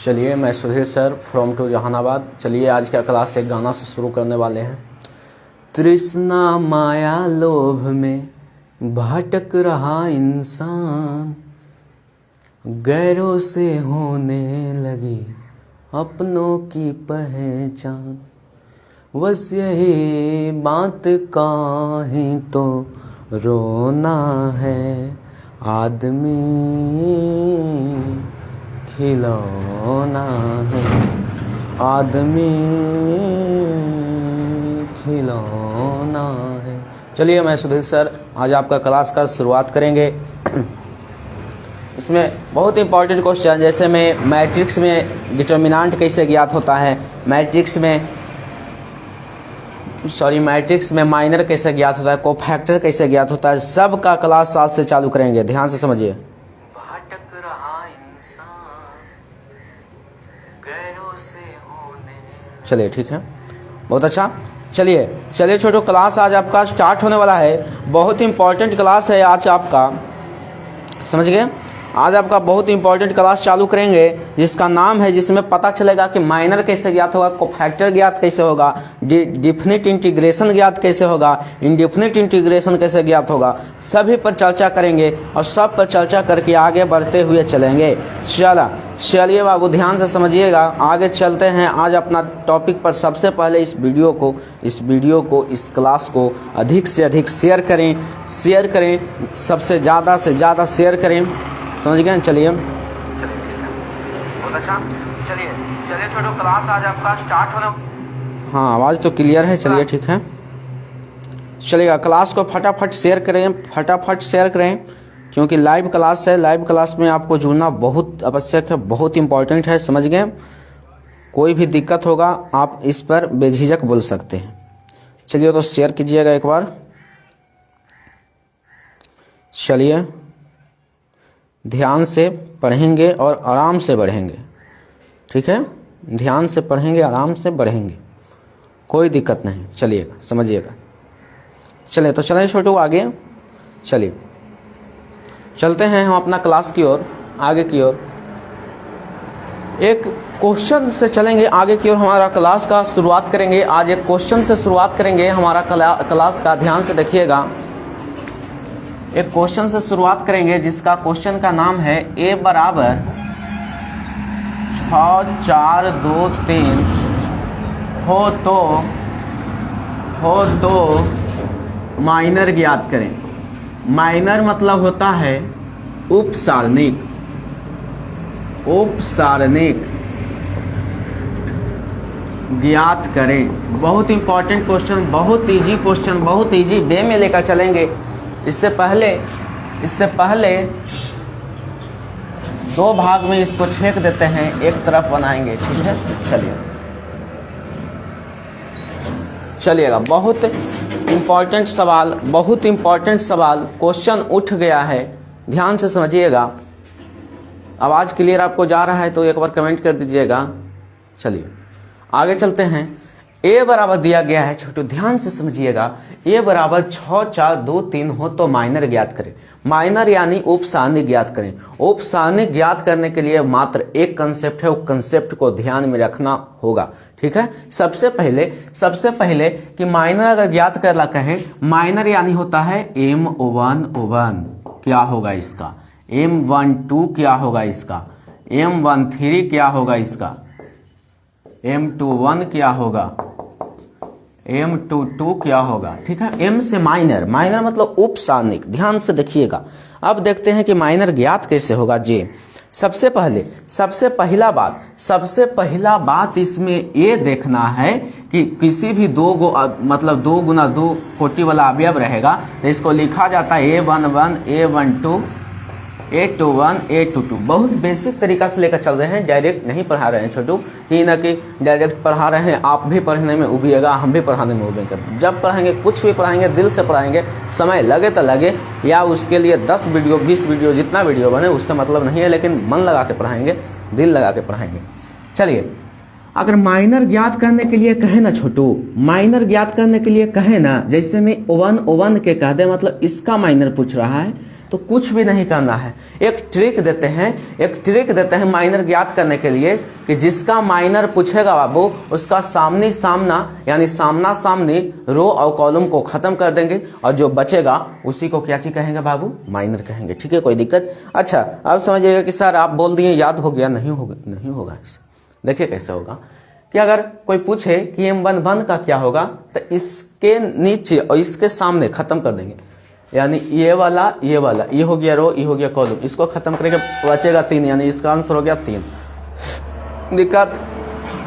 चलिए, मैं Sudhir sir from to Jahanabad. चलिए, आज का क्लास एक गाना से शुरू करने वाले हैं। तृष्णा माया लोभ में भटक रहा इंसान, गैरों से होने लगी अपनों की पहचान। बस यही बात का ही तो रोना है, आदमी खिलौना है, आदमी खिलौना है। चलिए, मैं सुधीर सर आज आपका क्लास का शुरुआत करेंगे। इसमें बहुत इंपॉर्टेंट क्वेश्चन, जैसे में मैट्रिक्स में डिटर्मिनेंट कैसे ज्ञात होता है, मैट्रिक्स में माइनर कैसे ज्ञात होता है, कोफैक्टर कैसे ज्ञात होता है, सब का क्लास आज से चालू करेंगे। ध्यान से समझिए। भटक रहा इंसान, गैरों से होने। चलिए, ठीक है, बहुत अच्छा। चलिए छोटो, क्लास आज आपका स्टार्ट होने वाला है। बहुत इंपॉर्टेंट क्लास है आज आपका, समझ गए। आज आपका बहुत इंपॉर्टेंट क्लास चालू करेंगे जिसका नाम है, जिसमें पता चलेगा कि माइनर कैसे ज्ञात होगा, कोफैक्टर ज्ञात कैसे होगा, डिफिनिट इंटीग्रेशन ज्ञात कैसे होगा, इनडिफिनिट इंटीग्रेशन कैसे ज्ञात होगा, सभी पर चर्चा करेंगे और सब पर चर्चा करके आगे बढ़ते हुए चलेंगे। चलिए बाबू, ध्यान से समझिएगा, आगे चलते हैं। आज अपना टॉपिक पर सबसे पहले इस वीडियो को इस क्लास को अधिक से अधिक शेयर करें, सबसे ज़्यादा से ज़्यादा शेयर करें, समझ गए। चलिए बहुत अच्छा। चलिए छोटो, क्लास आज आपका स्टार्ट होने। हाँ, आवाज़ तो क्लियर है। चलिए, ठीक है, चलिएगा। क्लास को फटाफट शेयर करें क्योंकि लाइव क्लास है। लाइव क्लास में आपको जुड़ना बहुत आवश्यक है, बहुत इंपॉर्टेंट है, समझ गए। कोई भी दिक्कत होगा आप इस पर बेझिझक बोल सकते हैं। चलिए, तो शेयर कीजिएगा एक बार। चलिए, ध्यान से पढ़ेंगे और आराम से बढ़ेंगे, ठीक है। ध्यान से पढ़ेंगे, आराम से बढ़ेंगे, कोई दिक्कत नहीं। चलिएगा, समझिएगा। चलिए, तो चलें छोटू आगे। चलिए, चलते हैं हम अपना क्लास की ओर, आगे की ओर। एक क्वेश्चन से चलेंगे आगे की ओर, हमारा क्लास का शुरुआत करेंगे। आज एक क्वेश्चन से शुरुआत करेंगे हमारा क्लास का। ध्यान से देखिएगा, एक क्वेश्चन से शुरुआत करेंगे जिसका क्वेश्चन का नाम है a बराबर 6 4 2 3 हो तो माइनर ज्ञात करें। माइनर मतलब होता है उपसारणिक ज्ञात करें। बहुत इंपॉर्टेंट क्वेश्चन, बहुत इजी वे में लेकर चलेंगे। इससे पहले दो भाग में इसको छेक देते हैं, एक तरफ बनाएंगे, ठीक है। चलिएगा, बहुत इम्पॉर्टेंट सवाल क्वेश्चन उठ गया है, ध्यान से समझिएगा। आवाज़ क्लियर आपको जा रहा है तो एक बार कमेंट कर दीजिएगा। चलिए, आगे चलते हैं। a बराबर दिया गया है छोटू, ध्यान से समझिएगा। a बराबर 6 4 2 3 हो तो माइनर ज्ञात करें। माइनर यानी उपसारणिक ज्ञात करें। उपसारणिक ज्ञात करने के लिए मात्र एक कंसेप्ट है, वो कंसेप्ट को ध्यान में रखना होगा, ठीक है। सबसे पहले कि माइनर अगर ज्ञात करना कहें, माइनर यानी होता है M11 क्या होगा इसका, M12 क्या होगा इसका, M13 क्या होगा इसका, M21 क्या होगा, M22 क्या होगा, ठीक है। M से माइनर मतलब उपसारणिक। ध्यान से देखिएगा। अब देखते हैं कि माइनर ज्ञात कैसे होगा जी। सबसे पहला बात इसमें ये देखना है कि किसी भी दो गुना दो कोटि वाला अवयव रहेगा तो इसको लिखा जाता है A11 A12 A21 A22। बहुत बेसिक तरीका से लेकर चल रहे हैं, डायरेक्ट नहीं पढ़ा रहे हैं छोटू, कि न कि डायरेक्ट पढ़ा रहे हैं। आप भी पढ़ने में उबिएगा, हम भी पढ़ाने में उबिएगा। जब पढ़ाएंगे, कुछ भी पढ़ाएंगे, दिल से पढ़ाएंगे, समय लगे तो लगे, या उसके लिए 10 वीडियो 20 वीडियो जितना वीडियो बने उससे मतलब नहीं है, लेकिन मन लगा के पढ़ाएंगे, दिल लगा के पढ़ाएंगे। चलिए, अगर माइनर ज्ञात करने के लिए कहे ना छोटू, माइनर ज्ञात करने के लिए कहे ना, जैसे मैं ओवन के कह दे, मतलब इसका माइनर पूछ रहा है, तो कुछ भी नहीं करना है। एक ट्रिक देते हैं माइनर ज्ञात करने के लिए कि जिसका माइनर पूछेगा बाबू उसका सामने सामना यानी सामना सामनी रो और कॉलम को खत्म कर देंगे और जो बचेगा उसी को क्या चीज कहेंगे बाबू, माइनर कहेंगे। ठीक है, कोई दिक्कत। अच्छा अब समझिएगा कि सर आप बोल दिए याद हो गया, नहीं होगा। देखिए कैसे होगा कि अगर कोई पूछे कि M11 का क्या होगा तो इसके नीचे और इसके सामने खत्म कर देंगे, यानी ये वाला ये हो गया रो, ये हो गया कॉलम, इसको खत्म करके बचेगा 3, यानी इसका आंसर हो गया 3। दिक्कत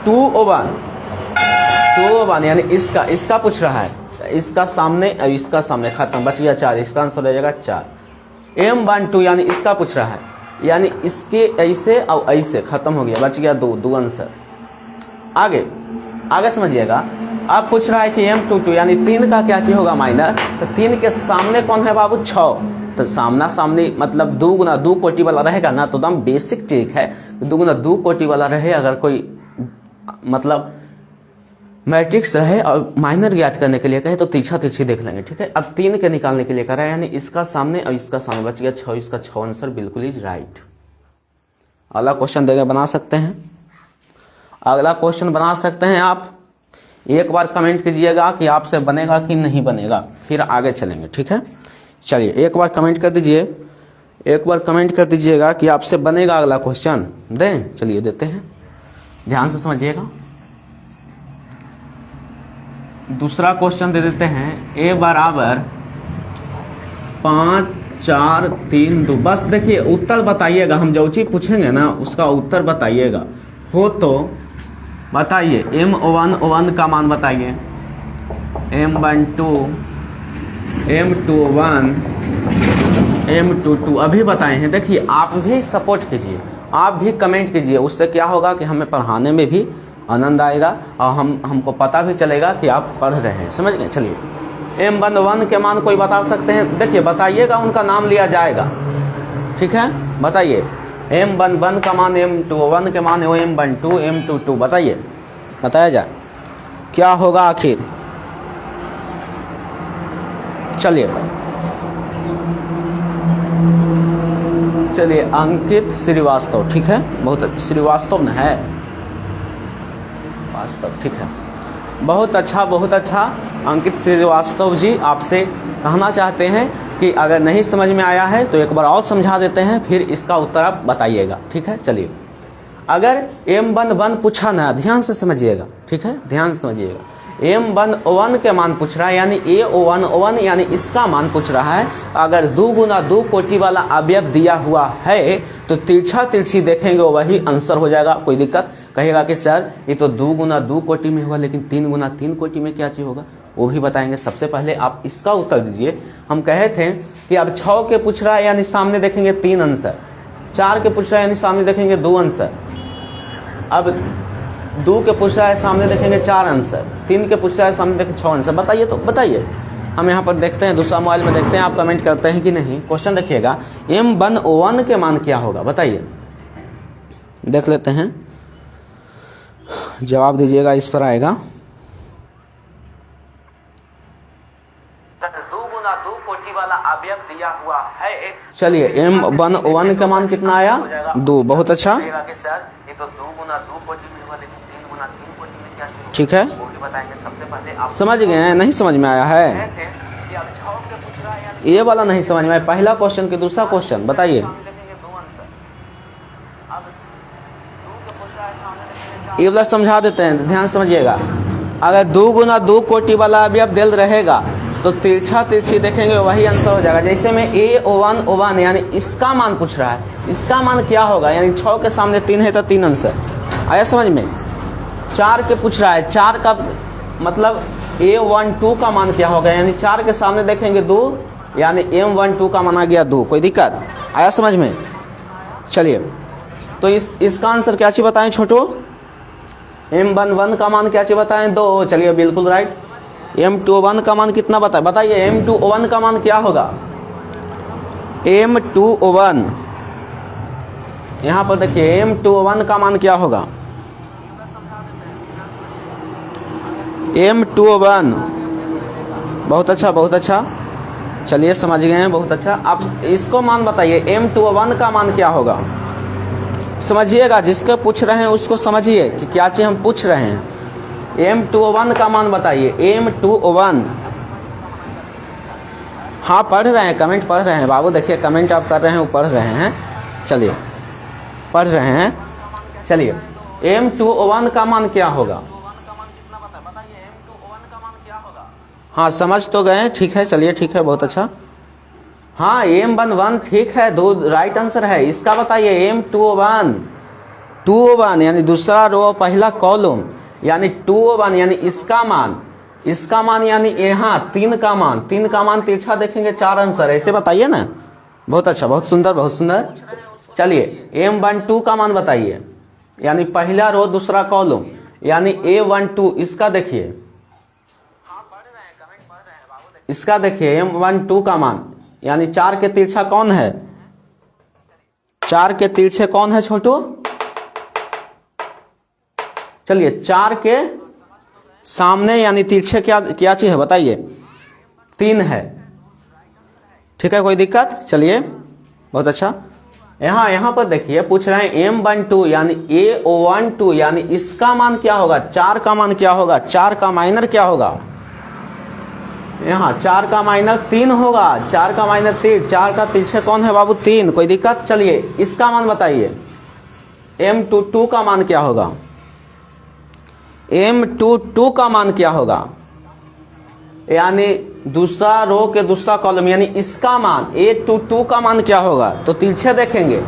2/1 यानी इसका पूछ रहा है, इसका सामने और इसका सामने खत्म, बच गया 4, इसका आंसर हो जाएगा 4। M12 यानी इसका पूछ रहा है, यानी इसके ऐसे और ऐसे खत्म हो गया, बच गया 2 आंसर। आगे समझिएगा, अब पूछ रहा है कि M22 यानी 3 का क्या चीज होगा, माइनर। तो 3 के सामने कौन है बाबू, 6, तो सामना सामने मतलब 2 गुना 2 कोटि वाला रहेगा ना, तो एकदम बेसिक ट्रिक है। 2 गुना 2 कोटि वाला रहे, अगर कोई मतलब मैट्रिक्स रहे और माइनर ज्ञात करने के लिए कहे तो तीछा तिरछी देख लेंगे। ठीक है, अब 3 के निकालने के लिए कह रहा है, यानी इसका सामने और इसका सामने, बच गया 6, इसका 6 आंसर बिल्कुल ही राइट। अगला क्वेश्चन देगा, बना सकते हैं, अगला क्वेश्चन बना सकते हैं आप। एक बार कमेंट कीजिएगा कि आपसे बनेगा कि नहीं बनेगा, फिर आगे चलेंगे। ठीक है, चलिए एक बार कमेंट कर दीजिए, एक बार कमेंट कर दीजिएगा कि आपसे बनेगा अगला क्वेश्चन। दें, चलिए देते हैं, ध्यान से समझिएगा। दूसरा क्वेश्चन दे देते हैं, A बराबर 5 4 3 2। बस देखिए उत्तर बताइएगा, हम जो चीज पूछेंगे ना उसका उत्तर बताइएगा, हो तो बताइए। M1 का मान बताइए, M12 M21 M22 अभी बताए हैं। देखिए आप भी सपोर्ट कीजिए, आप भी कमेंट कीजिए, उससे क्या होगा कि हमें पढ़ाने में भी आनंद आएगा और हमको पता भी चलेगा कि आप पढ़ रहे हैं। समझ गए। चलिए M11 के मान कोई बता सकते हैं, देखिए बताइएगा, उनका नाम लिया जाएगा। ठीक है, बताइए M11 का मान, M21 के मान, M12 M22 बताइए, बताया जाए क्या होगा आखिर। चलिए अंकित श्रीवास्तव, ठीक है, बहुत श्रीवास्तव न है वास्तव, ठीक है, बहुत अच्छा अंकित श्रीवास्तव जी आपसे कहना चाहते हैं कि अगर नहीं समझ में आया है तो एक बार और समझा देते हैं, फिर इसका उत्तर आप बताइएगा। ठीक है, चलिए अगर M11 पूछा ना, ध्यान से समझिएगा। ठीक है, ध्यान से समझिएगा, M11 के मान पूछ रहा है, यानी A11 यानी इसका मान पूछ रहा है। अगर 2 गुना 2 कोटि वाला अवयव दिया हुआ है तो तिरछा तिरछी देखेंगे वही आंसर हो जाएगा। कोई दिक्कत, कहेगा कि सर ये तो 2 गुना 2 कोटि में हुआ, लेकिन 3 गुना 3 कोटि में क्या चीज होगा, वो भी बताएंगे। सबसे पहले आप इसका उत्तर दीजिए। हम कहे थे कि अब 6 के पूछ रहा है यानी सामने देखेंगे 3 आंसर, 4 के पूछ रहा है यानी सामने देखेंगे 2 आंसर, अब 2 के पूछ रहा है सामने देखेंगे 4 आंसर, 3 के पूछ रहा है सामने देखेंगे 6 आंसर। बताइए तो बताइए, हम यहाँ पर देखते हैं, दूसरा मोबाइल में देखते हैं आप कमेंट करते हैं कि नहीं। क्वेश्चन देखिएगा, M11 के मान क्या होगा बताइए, देख लेते हैं, जवाब दीजिएगा, इस पर आएगा। 2 गुना 2 कोटि वाला अवयव दिया हुआ है। चलिए M11 का मान कितना आया, 2। बहुत अच्छा, सर ये तो 2 गुना 2 कोटि में हुआ, लेकिन 3 गुना 3 कोटि में क्या चीज, ठीक है, वो भी बताएंगे। सबसे पहले आप समझ गए हैं, नहीं समझ में आया है ये वाला, नहीं समझ में आया पहला क्वेश्चन के दूसरा क्वेश्चन बताइए। ये वाला समझा देते हैं, ध्यान समझिएगा। अगर 2 गुना 2 कोटि वाला अवयव दिल रहेगा तो तिरछा तिरछी देखेंगे वही आंसर हो जाएगा। जैसे में A11 यानी इसका मान पूछ रहा है, इसका मान क्या होगा, यानी 6 के सामने 3 है तो 3 आंसर आया समझ में। 4 के पूछ रहा है, 4 का मतलब A12 का मान क्या होगा, यानी 4 के सामने देखेंगे 2, यानी M12 का मान आ गया 2। कोई दिक्कत, आया समझ में। चलिए तो इसका आंसर क्या चीज बताएं छोटो, M11 का मान क्या चीज बताएं, 2। चलिए बिल्कुल राइट। M21 का मान कितना बताइए, M21 का मान क्या होगा, M21 यहाँ पर देखिए M21 का मान क्या होगा, M21। बहुत अच्छा, बहुत अच्छा। चलिए समझ गए हैं, बहुत अच्छा। अब इसको मान बताइए, M21 का मान क्या होगा? समझिएगा, जिसके पूछ रहे हैं उसको समझिए कि क्या चीज़ हम पूछ रहे हैं। M21 का मान बताइए, M21। हाँ पढ़ रहे हैं, कमेंट पढ़ रहे हैं बाबू, देखिए कमेंट आप कर रहे हैं, वो पढ़ रहे हैं। चलिए पढ़ रहे हैं, चलिए M21 का मान क्या होगा? हाँ समझ तो गए, ठीक है, चलिए ठीक है, बहुत अच्छा। हाँ M11 ठीक है, दो राइट आंसर है। इसका बताइए M21, 201 यानी दूसरा रो पहला कॉलम, यानी 201 यानी इसका मान यानी यहाँ 3 का मान तिरछा देखेंगे 4 आंसर, ऐसे बताइए ना। बहुत अच्छा, बहुत सुंदर, बहुत सुंदर। चलिए M12 का मान बताइए, यानी पहला रो दूसरा कॉलम, यानी A12, इसका देखिए, इसका देखिए M12 का मान, यानी 4 के तिरछा कौन है? 4 के तिरछे कौन है छोटू? चलिए 4 के सामने यानी तिरछे क्या चीज है बताइए? 3 है, ठीक है, कोई दिक्कत? चलिए बहुत अच्छा। यहाँ पर देखिए पूछ रहे हैं M12 यानी A12 यानी इसका मान क्या होगा? 4 का मान क्या होगा? 4 का माइनर क्या होगा? यहाँ 4 का माइनर 3 होगा, 4 का माइनर 3, 4 का तिरछे कौन है बाबू? 3, कोई दिक्कत? चलिए इसका मान बताइए, M22 का मान क्या होगा? M22 का मान क्या होगा? यानी दूसरा रो के दूसरा कॉलम, यानी इसका मान A22 का मान क्या होगा? तो तिरछे देखेंगे,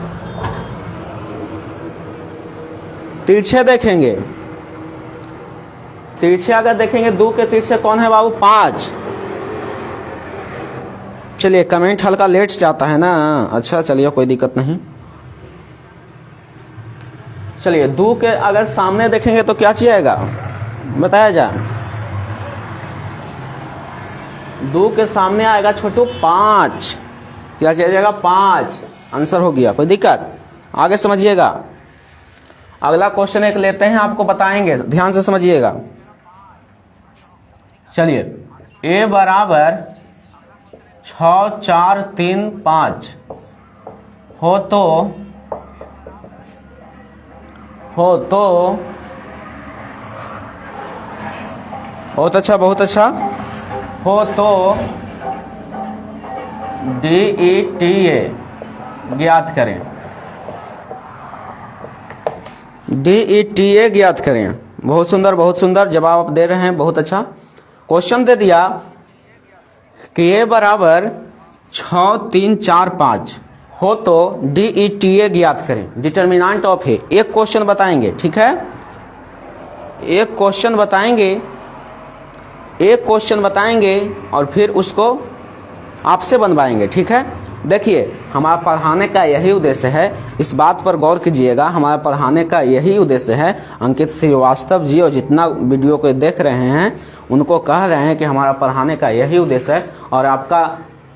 तिरछे अगर देखेंगे 2 के तिरछे कौन है बाबू? 5। चलिए कमेंट हल्का लेट से आता है ना, अच्छा चलिए कोई दिक्कत नहीं। चलिए 2 के अगर सामने देखेंगे तो क्या चाहिए आएगा बताया जाए? 2 के सामने आएगा छोटू 5, क्या चाहिएगा? 5 आंसर हो गया, कोई दिक्कत? आगे समझिएगा, अगला क्वेश्चन एक लेते हैं, आपको बताएंगे, ध्यान से समझिएगा। चलिए A बराबर 6 4 3 5 हो तो बहुत अच्छा, बहुत अच्छा। हो तो DETA ज्ञात करें, DETA ज्ञात करें। बहुत सुंदर, बहुत सुंदर जवाब आप दे रहे हैं, बहुत अच्छा। क्वेश्चन दे दिया कि A बराबर 6 3 4 5 हो तो DETA ज्ञात करें, डिटर्मिनेंट ऑफ ए। एक क्वेश्चन बताएंगे, ठीक है, एक क्वेश्चन बताएंगे और फिर उसको आपसे बनवाएंगे, ठीक है। देखिए हमारा पढ़ाने का यही उद्देश्य है, इस बात पर गौर कीजिएगा, हमारा पढ़ाने का यही उद्देश्य है। अंकित श्रीवास्तव जी और जितना वीडियो को देख रहे हैं उनको कह रहे हैं कि हमारा पढ़ाने का यही उद्देश्य है, और आपका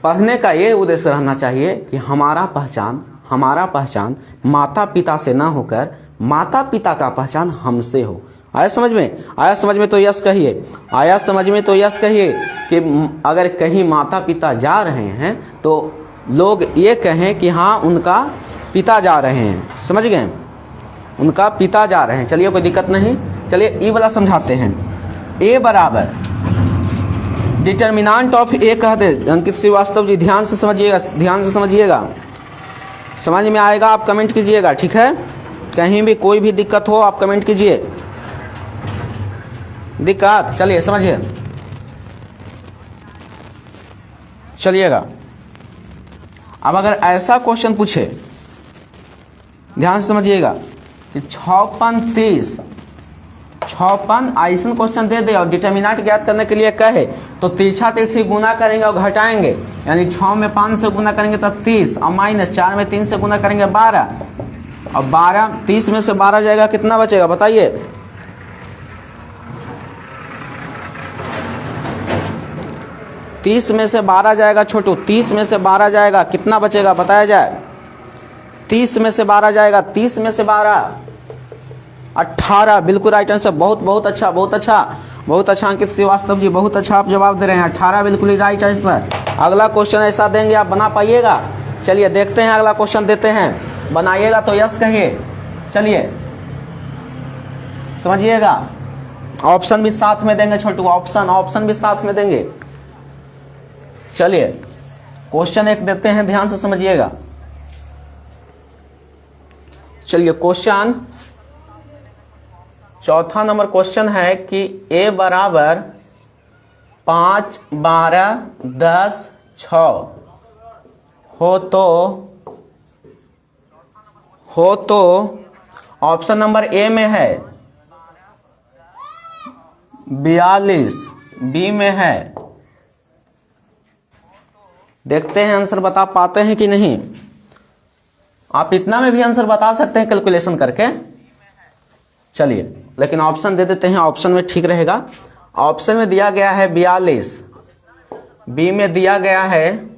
पढ़ने का ये उद्देश्य रहना चाहिए कि हमारा पहचान माता पिता से ना होकर माता पिता का पहचान हमसे हो। आया समझ में? आया समझ में तो यस कहिए, आया समझ में तो यस कहिए। कि अगर कहीं माता पिता जा रहे हैं तो लोग ये कहें कि हाँ उनका पिता जा रहे हैं, समझ गए, उनका पिता जा रहे हैं। चलिए कोई दिक्कत नहीं। चलिए ई वाला समझाते हैं। ए बराबर डिटर्मिनेंट ऑफ ए कहते, अंकित श्रीवास्तव जी ध्यान से समझिएगा, ध्यान से समझिएगा, समझ में आएगा आप कमेंट कीजिएगा, ठीक है। कहीं भी कोई भी दिक्कत हो आप कमेंट कीजिए, दिक्कत। चलिए समझिए, चलिएगा। अब अगर ऐसा क्वेश्चन पूछे, ध्यान से समझिएगा कि 56 30 56 ऐसा क्वेश्चन दे दे और डिटर्मिनेंट ज्ञात करने के लिए कहे तो तिरछा तिरछी गुना करेंगे और घटाएंगे, यानी 6 में 5 से गुना करेंगे तो 30 और माइनस 4 में 3 से गुना करेंगे 12 और 12 30 में से 12 जाएगा, कितना बचेगा बताइए? 30 में से 12 जाएगा छोटू, 30 में से 12 जाएगा, कितना बचेगा बताया जाए? 30 में से 12 जाएगा, 30 में से 12 18, बिल्कुल राइट आंसर। बहुत बहुत अच्छा, बहुत अच्छा, बहुत अच्छा अंकित श्रीवास्तव जी, बहुत अच्छा आप जवाब दे रहे हैं। 18 बिल्कुल ही राइट आंसर। अगला क्वेश्चन ऐसा देंगे आप बना पाइएगा? चलिए देखते हैं, अगला क्वेश्चन देते हैं, बनाइएगा तो यस कहिए। चलिए समझिएगा, ऑप्शन भी साथ में देंगे छोटू, ऑप्शन भी साथ में देंगे। चलिए क्वेश्चन एक देते हैं, ध्यान से समझिएगा। चलिए क्वेश्चन चौथा नंबर क्वेश्चन है कि a बराबर 5, 12, 10, 6 हो तो ऑप्शन नंबर ए में है 42, बी में है, देखते हैं आंसर बता पाते हैं कि नहीं। आप इतना में भी आंसर बता सकते हैं कैलकुलेशन करके। चलिए लेकिन ऑप्शन दे देते हैं, ऑप्शन में ठीक रहेगा। ऑप्शन में दिया गया है 42, बी में दिया गया है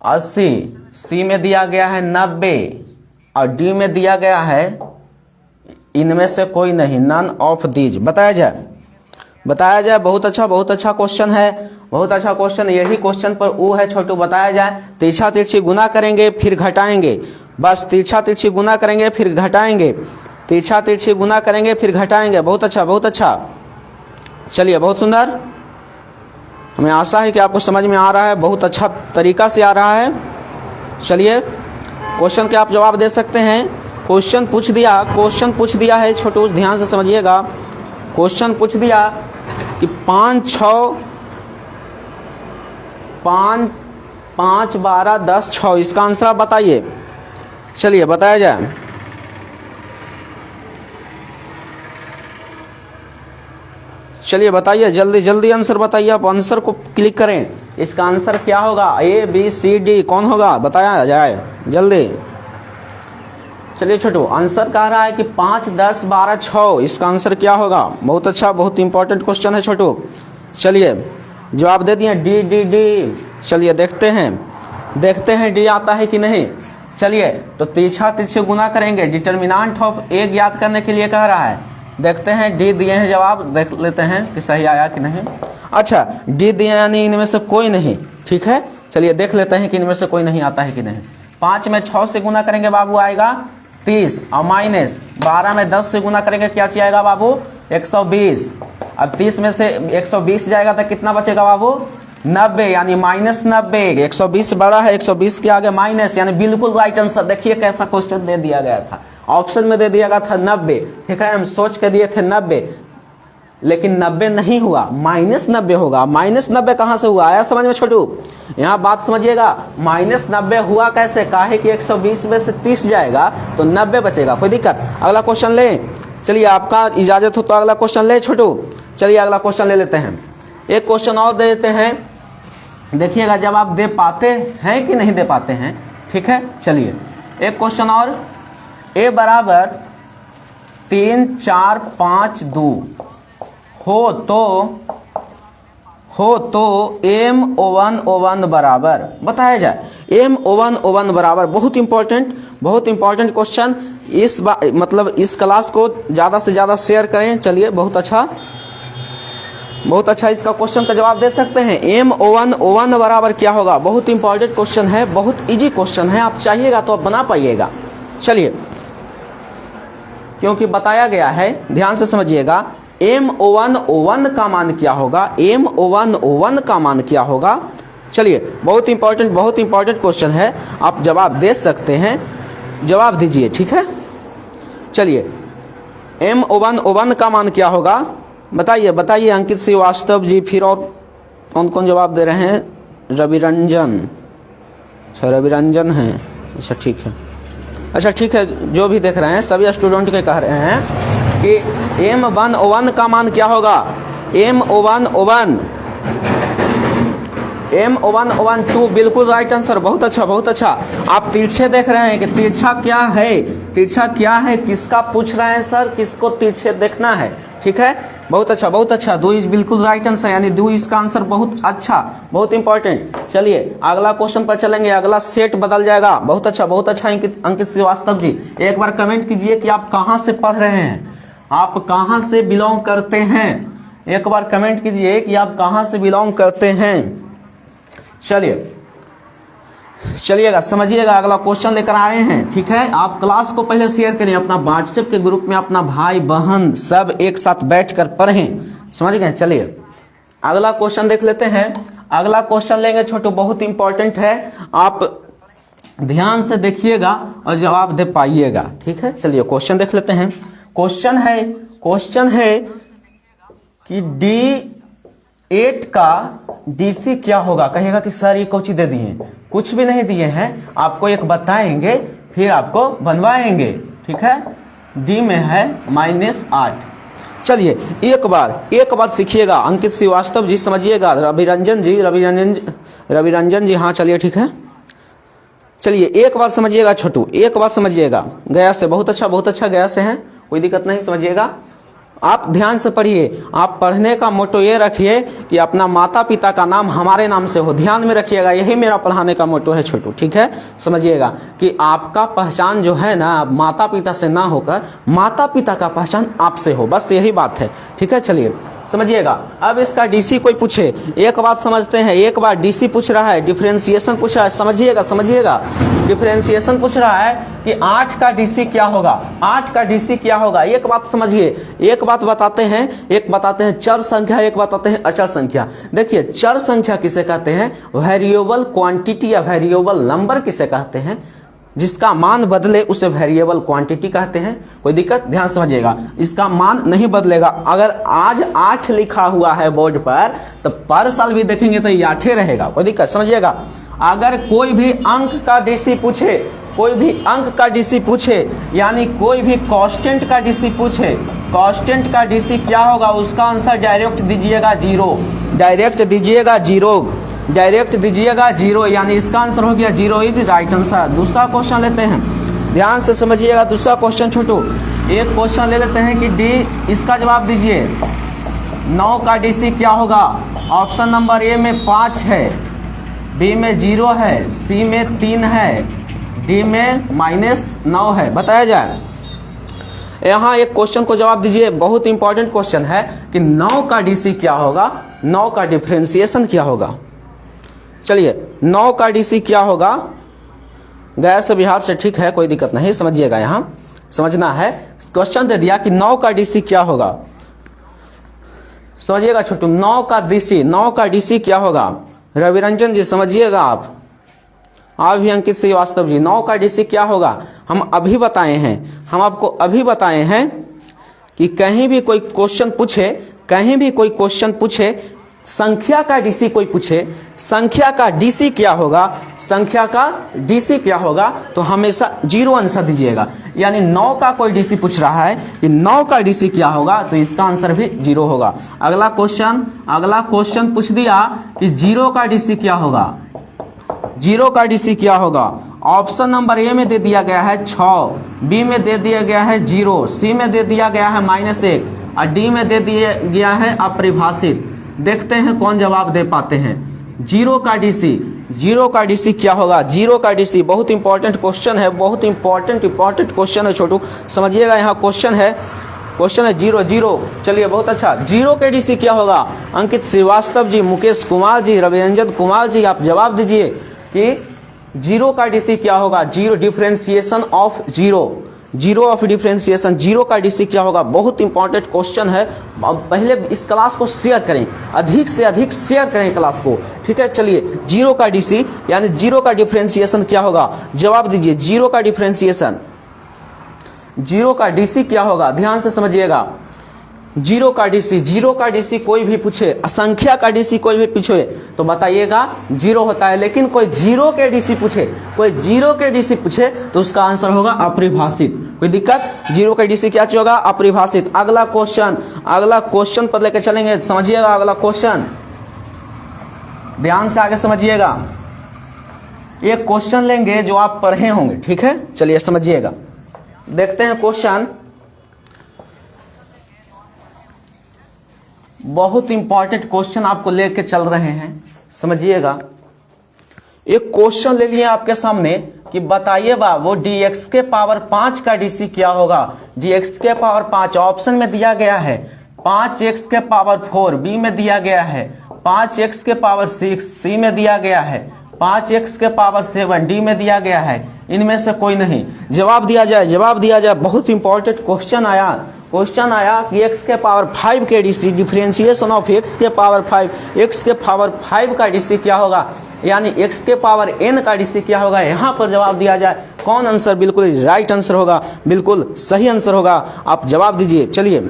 80, सी में दिया गया है 90 और डी में दिया गया है इनमें से कोई नहीं, नन ऑफ दीज। बताया जाए। बहुत अच्छा क्वेश्चन है, बहुत अच्छा क्वेश्चन। यही क्वेश्चन पर वो है छोटू, बताया जाए। तिरछा तिरछी गुना करेंगे फिर घटाएंगे, बस तिरछा तिरछी गुना करेंगे फिर घटाएंगे, तिरछा तिरछी गुना करेंगे फिर घटाएंगे। बहुत अच्छा। चलिए बहुत सुंदर, हमें आशा है कि आपको समझ में आ रहा है, बहुत अच्छा तरीका से आ रहा है। चलिए क्वेश्चन के आप जवाब दे सकते हैं। क्वेश्चन पूछ दिया है छोटू, ध्यान से समझिएगा। क्वेश्चन पूछ दिया कि 5, 12, 10, 6 इसका आंसर आप बताइए। चलिए बताया जाए। चलिए बताइए, जल्दी आंसर बताइए। आप आंसर को क्लिक करें, इसका आंसर क्या होगा? A, B, C, D कौन होगा? बताया जाए जल्दी। चलिए छोटू, आंसर कह रहा है कि 5, 10, 12, 6 इसका आंसर क्या होगा? बहुत अच्छा, बहुत इंपॉर्टेंट क्वेश्चन है छोटू। चलिए जवाब दे दिए डी। चलिए देखते हैं डी आता है कि नहीं। चलिए तो तिरछा तिरछी गुना करेंगे, डिटर्मिनेंट ऑफ ए ज्ञात करने के लिए कह रहा है। देखते हैं डी दिए हैं जवाब, देख लेते हैं कि सही आया कि नहीं। अच्छा डी दिए यानी इनमें से कोई नहीं, ठीक है। चलिए देख लेते हैं कि इनमें से कोई नहीं आता है कि नहीं। 5 में 6 से गुना करेंगे बाबू, आएगा 30 और माइनस 12 में 10 से गुना करेंगे, क्या जाएगा बाबू? 120। अब 30 में से 120 जाएगा तो कितना बचेगा बाबू? 90, यानी -90। 120 बड़ा है, 120 के आगे माइनस, यानी बिल्कुल राइट आंसर। देखिए कैसा क्वेश्चन दे दिया गया था, ऑप्शन में दे दिया गया था 90, ठीक है। हम सोच के दिए थे 90, लेकिन 90 नहीं हुआ, -90 होगा। -90 कहां से हुआ? आया समझ में छोटू? यहाँ बात समझिएगा, -90 हुआ कैसे? काहे कि 120 में से 30 जाएगा तो 90 बचेगा। कोई दिक्कत? अगला क्वेश्चन ले। चलिए आपका इजाजत हो तो अगला क्वेश्चन ले छोटू। चलिए अगला क्वेश्चन ले लेते हैं, एक क्वेश्चन और दे देते हैं। देखिएगा जब आप दे पाते हैं कि नहीं दे पाते हैं, ठीक है। चलिए एक क्वेश्चन और, ए बराबर 3, 4, 5, 2 हो तो M O1 बराबर। बताया जाए M O1 बराबर। बहुत इंपॉर्टेंट क्वेश्चन। मतलब इस क्लास को ज़्यादा से ज़्यादा शेयर करें। चलिए बहुत अच्छा इसका क्वेश्चन का जवाब दे सकते हैं। M O1 बराबर क्या होगा? बहुत इंपॉर्टेंट क्वेश्चन है, बहुत इजी क्वेश्चन है। आप चाहिएगा तो आप बना पाइएगा। चलिए क्योंकि बताया गया है, ध्यान से समझिएगा। M O1 का मान क्या होगा? M O1 का मान क्या होगा? चलिए बहुत इंपॉर्टेंट क्वेश्चन है, आप जवाब दे सकते हैं, जवाब दीजिए, ठीक है। चलिए M O1 का मान क्या होगा? बताइए अंकित श्रीवास्तव जी। फिर और कौन कौन जवाब दे रहे हैं? रविरंजन, अच्छा रविरंजन है, अच्छा ठीक है। जो भी देख रहे हैं सभी स्टूडेंट के कह रहे हैं कि M1O1 का मान क्या होगा? M1O1 2 बिल्कुल राइट आंसर। बहुत अच्छा। आप तिरछे देख रहे हैं कि तिरछा क्या है, किसका पूछ रहे हैं सर, किसको तिरछे देखना है, ठीक है। बहुत अच्छा 2 इज बिल्कुल राइट आंसर, यानी 2 इसका आंसर। बहुत अच्छा, बहुत इंपॉर्टेंट। चलिए अगला क्वेश्चन पर चलेंगे, अगला सेट बदल जाएगा। बहुत अच्छा अंकित श्रीवास्तव जी। एक बार कमेंट कीजिए कि आप कहां से पढ़ रहे हैं, आप कहां से बिलोंग करते हैं। एक बार कमेंट कीजिए कि आप कहां से बिलोंग करते हैं। चलिएगा समझिएगा, अगला क्वेश्चन लेकर आए हैं। ठीक है, आप क्लास को पहले शेयर करें अपना व्हाट्सएप के ग्रुप में, अपना भाई बहन सब एक साथ बैठकर पढ़ें। समझ गए। चलिए अगला क्वेश्चन देख लेते हैं। अगला क्वेश्चन लेंगे छोटू, बहुत इंपॉर्टेंट है, आप ध्यान से देखिएगा और जवाब दे पाइएगा। ठीक है, चलिए क्वेश्चन देख लेते हैं। क्वेश्चन है कि D8 का DC क्या होगा। कहेगा कि सर ये कोची दे दिए, कुछ भी नहीं दिए हैं, आपको एक बताएंगे फिर आपको बनवाएंगे। ठीक है, D में है -8। चलिए एक बार सीखिएगा। अंकित श्रीवास्तव जी समझिएगा, रविरंजन जी हाँ चलिए ठीक है। चलिए एक बार समझिएगा छोटू, एक बार समझिएगा। गया से बहुत अच्छा गया से हैं, कोई दिक्कत नहीं, समझिएगा। आप ध्यान से पढ़िए। आप पढ़ने का मोटो ये रखिए कि अपना माता पिता का नाम हमारे नाम से हो, ध्यान में रखिएगा। यही मेरा पढ़ाने का मोटो है छोटू। ठीक है, समझिएगा कि आपका पहचान जो है ना माता पिता से ना होकर माता पिता का पहचान आपसे हो, बस यही बात है। ठीक है, चलिए समझिएगा। अब इसका डीसी कोई पूछे, एक बात समझते हैं। एक बार डीसी पूछ रहा है, डिफरेंशिएशन पूछ रहा है, समझिएगा डिफरेंशिएशन पूछ रहा है कि 8 का डीसी क्या होगा। 8 का डीसी क्या होगा, एक बात समझिए। एक बात बताते हैं चर संख्या, एक बताते हैं अचर संख्या। देखिए चर संख्या किसे कहते हैं, वेरिएबल क्वांटिटी या वेरिएबल नंबर किसे कहते हैं, जिसका मान बदले उसे वेरिएबल क्वांटिटी कहते हैं। कोई दिक्कत, ध्यान समझिएगा। इसका मान नहीं बदलेगा। अगर आज 8 लिखा हुआ है बोर्ड पर तो पर साल भी देखेंगे तो ये 8 रहेगा। कोई दिक्कत, समझिएगा। अगर कोई भी अंक का डीसी पूछे, यानी कोई भी कांस्टेंट का डीसी पूछे, कांस्टेंट का डीसी क्या होगा, उसका आंसर डायरेक्ट दीजिएगा जीरो, यानी इसका आंसर हो गया 0 इज राइट आंसर। दूसरा क्वेश्चन लेते हैं, ध्यान से समझिएगा। दूसरा क्वेश्चन छोटू, एक क्वेश्चन ले लेते हैं कि डी, इसका जवाब दीजिए। 9 का डीसी क्या होगा। ऑप्शन नंबर ए में 5 है, बी में 0 है, सी में 3 है, डी में -9 है। बताया जाए। यहाँ एक क्वेश्चन को जवाब दीजिए, बहुत इंपॉर्टेंट क्वेश्चन है कि 9 का डीसी क्या होगा, 9 का डिफरेंशिएशन क्या होगा। चलिए 9 का डीसी क्या होगा। गया से बिहार से, ठीक है, कोई दिक्कत नहीं, समझिएगा। यहाँ समझना है, क्वेश्चन दे दिया कि 9 का डीसी क्या होगा। समझिएगा छोटू, 9 का डीसी क्या होगा। रविरंजन जी समझिएगा, आप भी अंकित श्रीवास्तव जी, 9 का डीसी क्या होगा। हम आपको अभी बताए हैं कि कहीं भी कोई क्वेश्चन पूछे, संख्या का डीसी कोई पूछे, संख्या का डीसी क्या होगा, तो हमेशा 0 आंसर दीजिएगा। यानी 9 का कोई डीसी पूछ रहा है कि 9 का डीसी क्या होगा, तो इसका आंसर भी 0 होगा। अगला क्वेश्चन पूछ दिया कि 0 का डीसी क्या होगा। 0 का डीसी क्या होगा। ऑप्शन नंबर ए में दे दिया गया है 6, बी में दे दिया गया है 0, सी में दे दिया गया है -1 और डी में दे दिया गया है अपरिभाषित। देखते हैं कौन जवाब दे पाते हैं। 0 का डीसी क्या होगा। 0 का डीसी बहुत इंपॉर्टेंट क्वेश्चन है, बहुत इंपॉर्टेंट क्वेश्चन है छोटू, समझिएगा। यहाँ क्वेश्चन है 0। चलिए बहुत अच्छा, 0 के डीसी क्या होगा। अंकित श्रीवास्तव जी, मुकेश कुमार जी, रविरंजन कुमार जी, आप जवाब दीजिए कि 0 का डीसी क्या होगा। 0 डिफरेंशिएशन ऑफ 0 डिफरेंशिएशन, 0 का डीसी क्या होगा। बहुत इंपॉर्टेंट क्वेश्चन है। पहले इस क्लास को शेयर करें, अधिक से अधिक शेयर करें क्लास को। ठीक है, चलिए 0 का डीसी यानी 0 का डिफरेंशिएशन क्या होगा, जवाब दीजिए। 0 का डीसी क्या होगा, ध्यान से समझिएगा। 0 का डीसी कोई भी पूछे, संख्या का डीसी कोई भी पूछे तो बताइएगा 0 होता है। लेकिन कोई 0 के डीसी पूछे तो उसका आंसर होगा अपरिभाषित। कोई दिक्कत, 0 का डीसी क्या होगा, अपरिभाषित। अगला क्वेश्चन पर लेकर चलेंगे, समझिएगा। अगला क्वेश्चन ध्यान से आगे समझिएगा। एक क्वेश्चन लेंगे जो आप पढ़े होंगे, ठीक है। चलिए समझिएगा, देखते हैं क्वेश्चन। बहुत इंपॉर्टेंट क्वेश्चन आपको लेके चल रहे हैं, समझिएगा। एक क्वेश्चन ले लिए आपके सामने कि बताइए बाबू dx के पावर 5 का डीसी क्या होगा। dx के पावर 5 ऑप्शन में दिया गया है 5x के पावर 4 बी में दिया गया है, 5x के पावर 6 सी में दिया गया है, 5x के पावर 7 डी में दिया गया है, इनमें से कोई नहीं। जवाब दिया जाए, जवाब दिया जाए। बहुत इंपॉर्टेंट क्वेश्चन आया कि x के पावर 5 के डीसी, डिफरेंशिएशन ऑफ x के पावर 5, x के पावर 5 का डीसी क्या होगा, यानी x के पावर n का डीसी क्या होगा। यहाँ पर जवाब दिया जाए, कौन आंसर बिल्कुल राइट आंसर होगा, बिल्कुल सही आंसर होगा, आप जवाब दीजिए। चलिए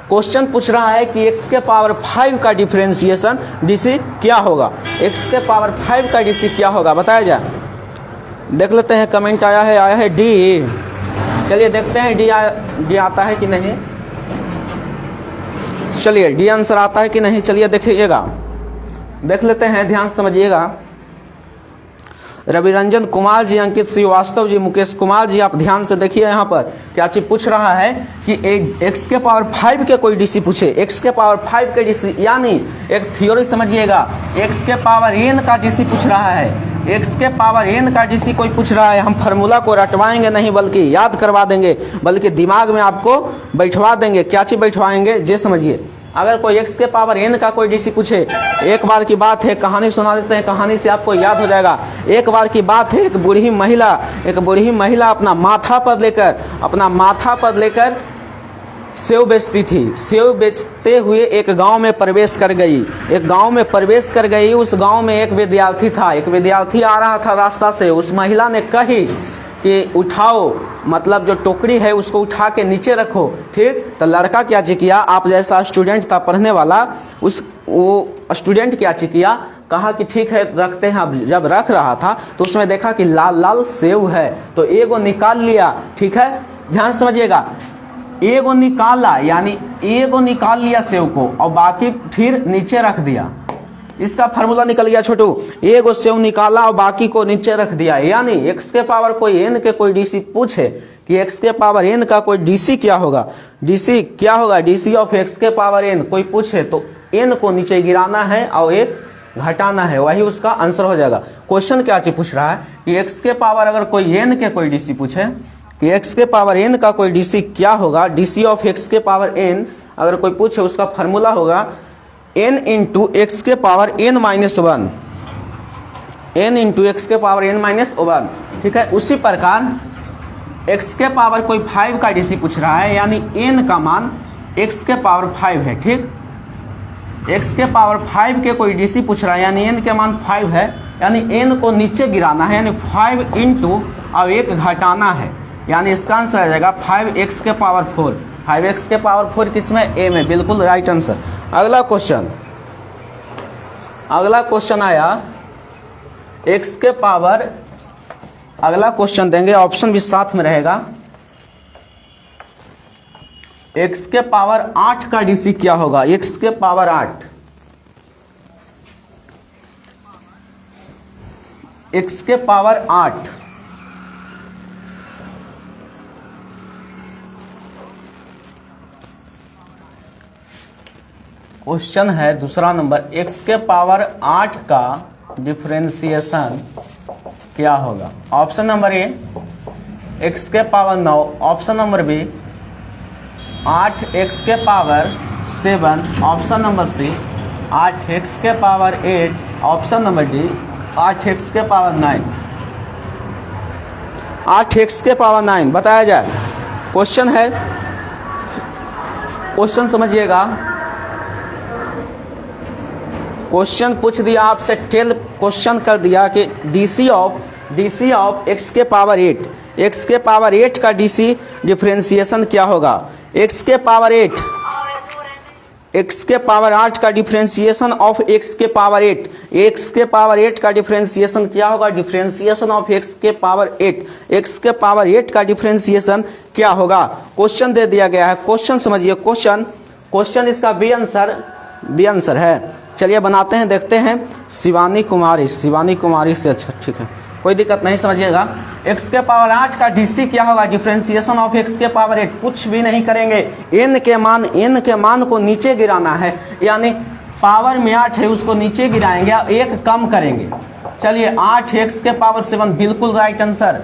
क्वेश्चन पूछ रहा है कि x के पावर 5 का डिफरेंशिएशन डीसी क्या होगा, x के पावर 5 का डीसी क्या होगा, बताया जाए। देख लेते हैं, कमेंट आया है डी। चलिए देखते हैं डी आता है कि नहीं। चलिए डी आंसर आता है कि नहीं, चलिए देखिएगा, देख लेते हैं, ध्यान समझिएगा। रविरंजन कुमार जी, अंकित श्रीवास्तव जी, मुकेश कुमार जी, आप ध्यान से देखिए। यहाँ पर क्या चीज पूछ रहा है कि x के पावर 5 के कोई डीसी पूछे, x के पावर 5 के डीसी, यानी एक थ्योरी समझिएगा, x के पावर n का डीसी पूछ रहा है, x के पावर n का डीसी कोई पूछ रहा है। हम फार्मूला को रटवाएंगे नहीं, बल्कि याद करवा देंगे, बल्कि दिमाग में आपको बैठवा देंगे। क्या चीज बैठवाएंगे, ये समझिए। अगर कोई x के पावर n का कोई डीसी पूछे, एक बार की बात है, कहानी सुना देते हैं, कहानी से आपको याद हो जाएगा। एक बार की बात है, एक बूढ़ी महिला अपना माथा पर लेकर सेव बेचती थी। सेव बेचते हुए एक गांव में प्रवेश कर गई। उस गांव में एक विद्यार्थी था, आ रहा था रास्ता से। उस महिला ने कही कि उठाओ, मतलब जो टोकरी है उसको उठा के नीचे रखो, ठीक। तो लड़का क्या किया, आप जैसा स्टूडेंट था पढ़ने वाला, वो स्टूडेंट क्या किया, कहा कि ठीक है रखते हैं। अब जब रख रहा था तो उसमें देखा कि लाल लाल सेव है, तो एगो निकाल लिया, ठीक है, ध्यान समझिएगा। एगो निकाला, यानी एगो निकाल लिया सेव को, और बाकी फिर नीचे रख दिया। इसका फार्मूला निकल गया छोटू, एगो सेव निकाला और बाकी को नीचे रख दिया। यानी x के पावर कोई n के कोई डीसी पूछे कि x के पावर n का कोई डीसी क्या होगा, डीसी क्या होगा, डीसी ऑफ x के पावर n कोई पूछे तो n को नीचे गिराना है और एक घटाना है, वही उसका आंसर हो जाएगा। क्वेश्चन क्या चीज पूछ रहा है कि x के पावर अगर कोई n के कोई डीसी पूछे कि x के पावर n का कोई डीसी क्या होगा, डीसी ऑफ x के पावर n अगर कोई पूछे, उसका फार्मूला होगा n इंटू एक्स के power n minus 1, n into x के पावर n माइनस 1, ठीक है। उसी प्रकार x के पावर कोई 5 का डीसी पूछ रहा है, यानी n का मान x के पावर 5 है, ठीक। x के पावर 5 के कोई डीसी पूछ रहा है, यानी n के मान 5 है, यानी n को नीचे गिराना है, यानी 5 इंटू और एक घटाना है, यानी इसका आंसर आ जाएगा 5x के पावर 4। 5x के पावर 4 किसमें, a में, बिल्कुल राइट आंसर। अगला क्वेश्चन आया x के पावर, अगला क्वेश्चन देंगे, ऑप्शन भी साथ में रहेगा। x के पावर 8 का डीसी क्या होगा, x के पावर 8, x के पावर 8, क्वेश्चन है दूसरा नंबर, x के पावर 8 का डिफरेंशिएशन क्या होगा। ऑप्शन नंबर ए x के power 9, option number B 8x के पावर 7, ऑप्शन नंबर सी 8x के power 8, option number D 8x के पावर 9। 8x के पावर 9 बताया जाए। क्वेश्चन है, क्वेश्चन समझिएगा। क्वेश्चन पूछ दिया आपसे, 12 क्वेश्चन कर दिया कि डीसी ऑफ x के पावर 8, x के पावर 8 का डीसी डिफरेंशिएशन क्या होगा। x के पावर 8, x के पावर 8 का डिफरेंशिएशन ऑफ x के पावर 8, x के पावर 8 का डिफरेंशिएशन क्या होगा, डिफरेंशिएशन ऑफ x के पावर 8, x के पावर 8 का डिफरेंशिएशन क्या होगा। क्वेश्चन दे दिया गया है, क्वेश्चन समझिए। क्वेश्चन इसका बी आंसर है। चलिए बनाते हैं, देखते हैं। शिवानी कुमारी से, अच्छा ठीक है, कोई दिक्कत नहीं, समझिएगा। x के पावर 8 का डीसी क्या होगा, डिफरेंशिएशन ऑफ x के पावर 8, कुछ भी नहीं करेंगे, n के मान को नीचे गिराना है, यानी पावर में 8 है उसको नीचे गिराएंगे और एक कम करेंगे। चलिए 8x के पावर 7, बिल्कुल राइट आंसर।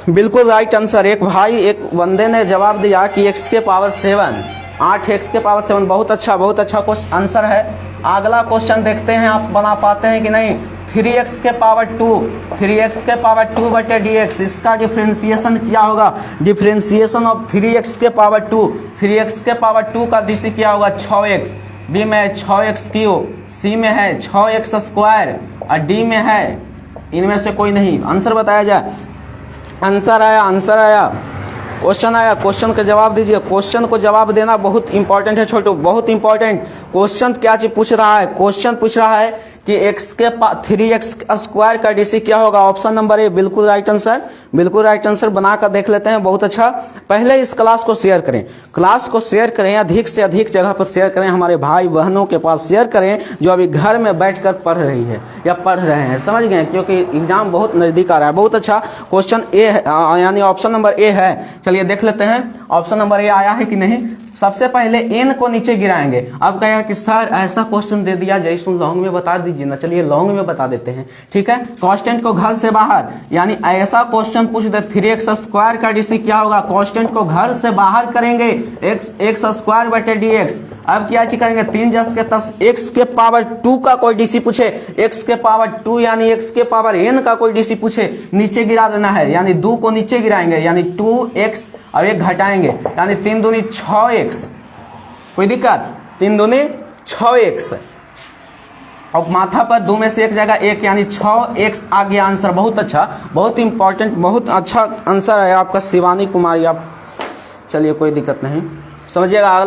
बिल्कुल राइट आंसर। एक भाई एक बंदे ने जवाब दिया कि x के पावर 7, 8x के पावर 7। बहुत अच्छा क्वेश्चन आंसर है। अगला क्वेश्चन देखते हैं आप बना पाते हैं कि नहीं। 3x के पावर 2, 3x के पावर 2 बटे dx, इसका डिफ्रेंसिएशन क्या होगा? डिफ्रेंसिएशन ऑफ 3x के पावर 2, 3x के पावर 2 का डीसी क्या होगा? 6x। b में है 6x क्यूब, c में है 6x स्क्वायर और d में है, इनमें से कोई नहीं। आंसर बताया जाए। आंसर आया, क्वेश्चन आया, क्वेश्चन का जवाब दीजिए। क्वेश्चन को जवाब देना बहुत इंपॉर्टेंट है छोटू, बहुत इंपॉर्टेंट। क्वेश्चन क्या चीज पूछ रहा है? क्वेश्चन पूछ रहा है कि x के 3x स्क्वायर का डीसी क्या होगा? ऑप्शन नंबर ए बिल्कुल राइट आंसर, बिल्कुल राइट आंसर। बनाकर देख लेते हैं। बहुत अच्छा। पहले इस क्लास को शेयर करें, क्लास को शेयर करें, अधिक से अधिक जगह पर शेयर करें, हमारे भाई बहनों के पास शेयर करें जो अभी घर में बैठकर पढ़ रही है या पढ़ रहे हैं। समझ गए? क्योंकि एग्जाम बहुत नजदीक आ रहा है। बहुत अच्छा। क्वेश्चन ए है, यानी ऑप्शन नंबर ए है। चलिए देख लेते हैं ऑप्शन नंबर ए आया है कि नहीं। सबसे पहले n को नीचे गिराएंगे। अब कहेगा कि सर ऐसा क्वेश्चन दे दिया, जैसे लॉन्ग में बता दीजिए ना। चलिए लॉन्ग में बता देते हैं, ठीक है। कांस्टेंट को घर से बाहर, यानी ऐसा क्वेश्चन पूछ दे 3x स्क्वायर का डीसी क्या होगा? कांस्टेंट को घर से बाहर करेंगे, x स्क्वायर बटे dx। अब क्या चीज करेंगे? 3 10 के 10, x के पावर 2 का कोई डीसी पूछे, x के पावर 2 यानी x के पावर n का कोई डीसी पूछे, नीचे गिरा देना है। यानी 2 को नीचे गिराएंगे, यानी 2x और 1 घटाएंगे, यानी 3 दूनी 6x। कोई दिक्कत? 3 दूनी 6x। अब माथा पर 2 में से एक जगह 1, यानी 6x आ गया आंसर। बहुत अच्छा, बहुत इंपॉर्टेंट, बहुत अच्छा आंसर है आपका शिवानी कुमारी। आप चलिए कोई दिक्कत नहीं, समझिएगा।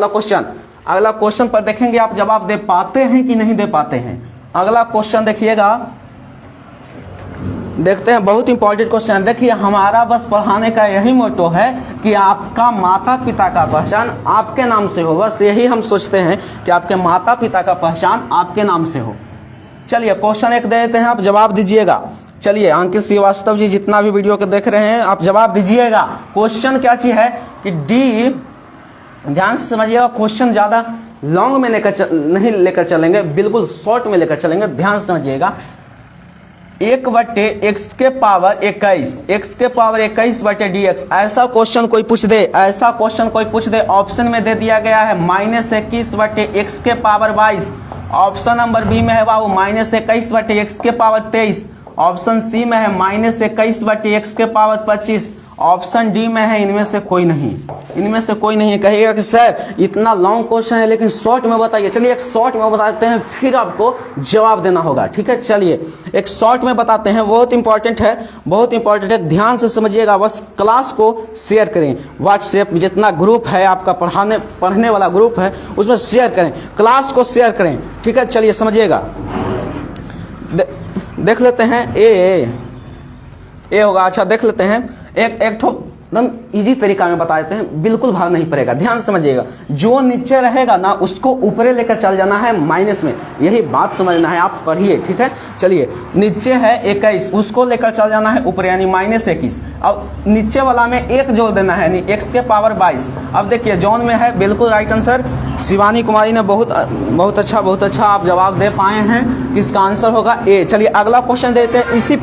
अगला क्वेश्चन पर देखेंगे आप जवाब दे पाते हैं कि नहीं दे पाते हैं। अगला क्वेश्चन देखिएगा, देखते हैं। बहुत इंपॉर्टेंट क्वेश्चन। देखिए हमारा बस पढ़ाने का यही मोटो है कि आपका माता पिता का पहचान आपके नाम से हो। बस यही हम सोचते हैं कि आपके माता पिता का पहचान आपके नाम से हो। चलिए क्वेश्चन 1 दे देते हैं, आप जवाब दीजिएगा। चलिए अंकित श्रीवास्तव जी, जितना भी वीडियो को देख रहे हैं आप जवाब दीजिएगा। क्वेश्चन क्या चीज है कि डी, ध्यान से समझिएगा। क्वेश्चन ज्यादा लॉन्ग में नहीं लेकर चलेंगे, बिल्कुल शॉर्ट में लेकर चलेंगे। ध्यान से समझिएगा। 1 बटे x के पावर 21, x के पावर 21 बटे dx, ऐसा क्वेश्चन कोई पूछ दे, ऐसा क्वेश्चन कोई पूछ दे। ऑप्शन में दे दिया गया है -21 बटे x के पावर 22। ऑप्शन नंबर बी में है बाबू -21 बटे x के पावर 23। ऑप्शन सी में है -21 बटे x के पावर 25। ऑप्शन डी में है इनमें से कोई नहीं, इनमें से कोई नहीं है। कहिएगा कि सर इतना लॉन्ग क्वेश्चन है लेकिन शॉर्ट में बताइए। चलिए एक शॉर्ट में बताते हैं, फिर आपको जवाब देना होगा, ठीक है। चलिए एक शॉर्ट में बताते हैं, बहुत इंपॉर्टेंट है, बहुत इंपॉर्टेंट है। ध्यान से समझिएगा। बस क्लास को शेयर करें, व्हाट्सएप जितना ग्रुप है आपका पढ़ने वाला ग्रुप है उसमें शेयर करें, क्लास को शेयर करें, ठीक है। चलिए समझिएगा। देख लेते हैं ए होगा। अच्छा देख लेते हैं। एक ठो एकदम इजी तरीका में बता देते हैं, बिल्कुल भार नहीं पड़ेगा। ध्यान से समझिएगा। जो नीचे रहेगा ना उसको ऊपरे लेकर चल जाना है माइनस में, यही बात समझना है। आप पढ़िए, ठीक है। चलिए नीचे है 21, उसको लेकर चल जाना है ऊपर, यानी -21। अब नीचे वाला में 1 जोड़ देना है, यानी x के पावर 22। अब देखिए जॉन में है, बिल्कुल राइट आंसर। शिवानी कुमारी ने बहुत अच्छा आप जवाब दे पाए हैं। इसका आंसर होगा ए। चलिए अगला क्वेश्चन देते हैं इसी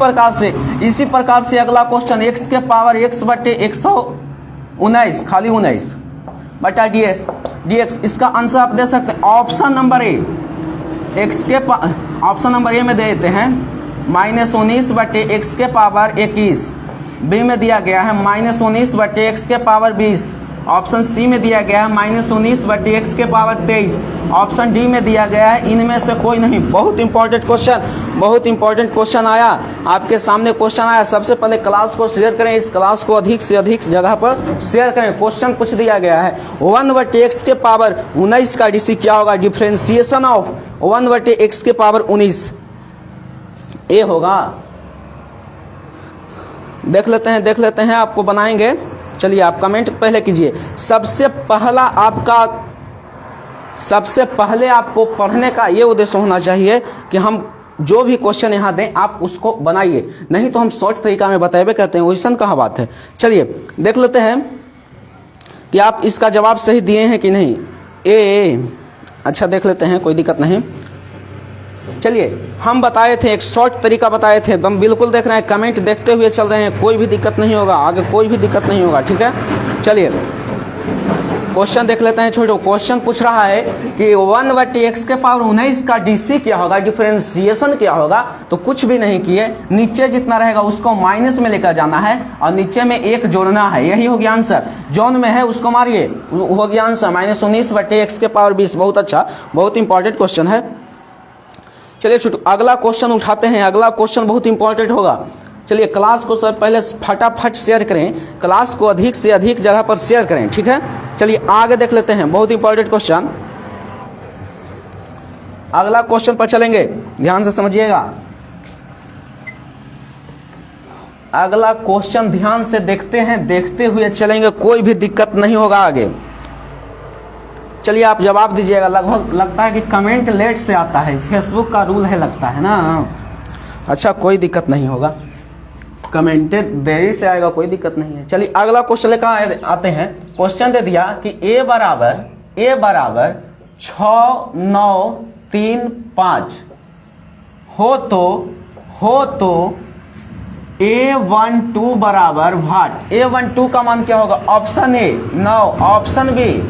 प्रकार से अगला क्वेश्चन। x के पावर x बटे 119 खाली 19 बटा dx, इसका आंसर आप दे सकते हैं ऑप्शन नंबर ए। ऑप्शन नंबर ए में दे देते हैं -19 बटे x के पावर 21। बी में दिया गया है -19 बटे x के पावर 20। ऑप्शन सी में दिया गया है -19 बटे x के पावर 23। ऑप्शन डी में दिया गया है इनमें से कोई नहीं। बहुत इंपॉर्टेंट क्वेश्चन, बहुत इंपॉर्टेंट क्वेश्चन आया आपके सामने। क्वेश्चन आया, सबसे पहले क्लास को शेयर करें, इस क्लास को अधिक से अधिक जगह पर शेयर करें। क्वेश्चन पूछ दिया गया है 1 बटे x के पावर 19 का डीसी क्या होगा? डिफ्रेंसिएशन ऑफ 1 बटे x के पावर 19 ए होगा। देख लेते हैं आपको बनाएंगे। चलिए आप कमेंट पहले कीजिए। सबसे पहले आपको पढ़ने का ये उद्देश्य होना चाहिए कि हम जो भी क्वेश्चन यहाँ दें आप उसको बनाइए, नहीं तो हम शॉर्ट तरीका में बताएबे कहते हैं, वैसा कहाँ बात है। चलिए देख लेते हैं कि आप इसका जवाब सही दिए हैं कि नहीं। ए अच्छा देख लेते हैं, कोई दिक्कत नहीं। चलिए हम बताए थे, एक शॉर्ट तरीका बताए थे, हम बिल्कुल देख रहे हैं, कमेंट देखते हुए चल रहे हैं, कोई भी दिक्कत नहीं होगा, आगे कोई भी दिक्कत नहीं होगा, ठीक है। चलिए क्वेश्चन देख लेते हैं। छोटो क्वेश्चन पूछ रहा है कि 1/x के पावर 19 का डीसी क्या होगा, डिफरेंशिएशन क्या होगा। तो कुछ भी नहीं किए, नीचे जितना रहेगा उसको माइनस में लेकर जाना है और नीचे में एक जोड़ना है, यही हो गया आंसर। जोन में है उसको मारिए, हो गया आंसर -19/x के पावर 20। बहुत अच्छा, बहुत इंपॉर्टेंट क्वेश्चन है। चलिए छोटू अगला क्वेश्चन उठाते हैं। अगला क्वेश्चन बहुत इंपॉर्टेंट होगा। चलिए क्लास को सब पहले फटाफट शेयर करें, क्लास को अधिक से अधिक जगह पर शेयर करें, ठीक है। चलिए आगे देख लेते हैं, बहुत इंपॉर्टेंट क्वेश्चन। अगला क्वेश्चन पर चलेंगे, ध्यान से समझिएगा। अगला क्वेश्चन ध्यान से देखते हैं, देखते हुए चलेंगे, कोई भी दिक्कत नहीं होगा आगे। चलिए आप जवाब दीजिएगा। लगभग लगता है कि कमेंट लेट से आता है, फेसबुक का रूल है लगता है ना। अच्छा कोई दिक्कत नहीं होगा, कमेंट देरी से आएगा, कोई दिक्कत नहीं है। चलिए अगला क्वेश्चन लेकर आते हैं। क्वेश्चन दे दिया कि a बराबर 6 9 3 5 हो तो a12 बराबर व्हाट। a12 का मान क्या होगा। Option A 9, option B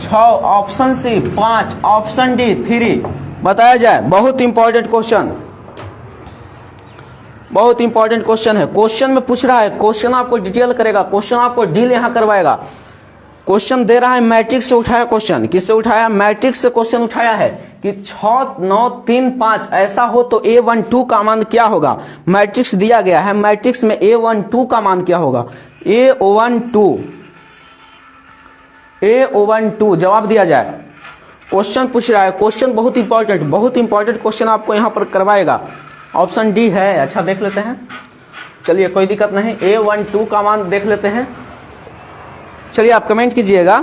6, option C 5, option D 3 बताया जाए। बहुत इंपॉर्टेंट क्वेश्चन, बहुत इंपॉर्टेंट क्वेश्चन है। क्वेश्चन में पूछ रहा है, क्वेश्चन आपको डिटेल करेगा, क्वेश्चन आपको डील यहां करवाएगा। क्वेश्चन दे रहा है मैट्रिक्स से उठाया क्वेश्चन, किससे उठाया, मैट्रिक्स से क्वेश्चन उठाया है कि 6 9 3 5 ऐसा हो तो a12 का मान क्या होगा। मैट्रिक्स दिया गया है, मैट्रिक्स में a12 का मान क्या होगा। a12 जवाब दिया जाए। क्वेश्चन पूछ रहा है, क्वेश्चन बहुत इंपॉर्टेंट क्वेश्चन आपको यहां पर करवाएगा। ऑप्शन डी है। अच्छा देख लेते हैं, चलिए कोई दिक्कत नहीं, a12 का मान देख लेते हैं। चलिए आप कमेंट कीजिएगा,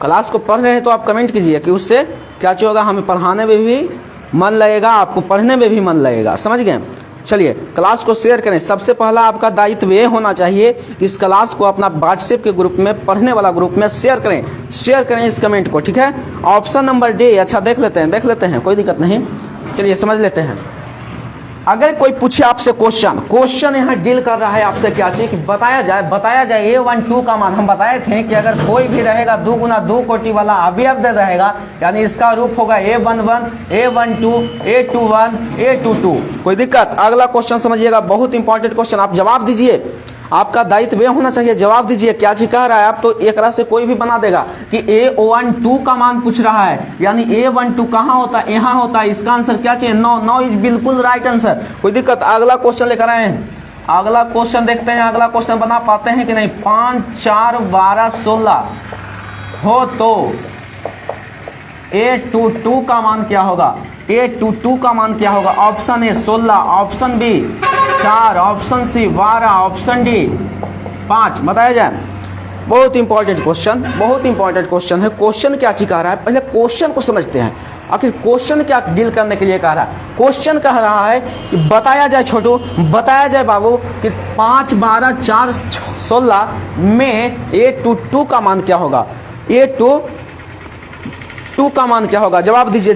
क्लास को पढ़ रहे हैं तो आप कमेंट कीजिए कि उससे क्या होगा, हमें पढ़ाने में भी मन लगेगा, आपको पढ़ने में भी मन लगेगा, समझ गए। चलिए क्लास को शेयर करें। सबसे पहला आपका दायित्व ये होना चाहिए कि इस क्लास को अपना व्हाट्सएप के ग्रुप में, पढ़ने वाला ग्रुप में शेयर करें इस कमेंट को, ठीक है। Option number D. अच्छा देख लेते हैं, कोई दिक्कत नहीं। चलिए समझ लेते हैं। अगर कोई पूछे आपसे क्वेश्चन यहाँ डील कर रहा है आपसे क्या चाहिए कि बताया जाए a12 का मान। हम बताए थे कि अगर कोई भी रहेगा 2 गुना 2 कोटि वाला अवयव रहेगा, यानी इसका रूप होगा a11 a12 a21 a22। कोई दिक्कत। अगला क्वेश्चन समझिएगा, बहुत इंपॉर्टेंट क्वेश्चन, आप जवाब दीजिए। आपका दायित्व यह होना चाहिए, जवाब दीजिए क्या चीज कह रहा है। आप तो एक तरह से कोई भी बना देगा कि a12 का मान पूछ रहा है, यानी a12 कहाँ होता है, यहाँ होता है। इसका आंसर क्या चाहिए, 9 इज बिल्कुल राइट आंसर। कोई दिक्कत। अगला क्वेश्चन लेकर आए हैं, अगला क्वेश्चन देखते हैं। अगला क्वेश्चन बना पाते हैं कि नहीं। 5 4 12 16 हो तो a22 का मान क्या होगा। a22 का मान क्या होगा। Option A 16, option B 4, option C 12, option D 5 बताया जाए। बहुत इंपॉर्टेंट क्वेश्चन है। क्वेश्चन क्या चीज कह रहा है, पहले क्वेश्चन को समझते हैं। आखिर क्वेश्चन क्या डील करने के लिए कह रहा है। क्वेश्चन कह रहा है कि बताया जाए छोटू, बताया जाए बाबू कि 5 12 4 16 में a22 का मान क्या होगा। a22 का मान क्या होगा, जवाब दीजिए।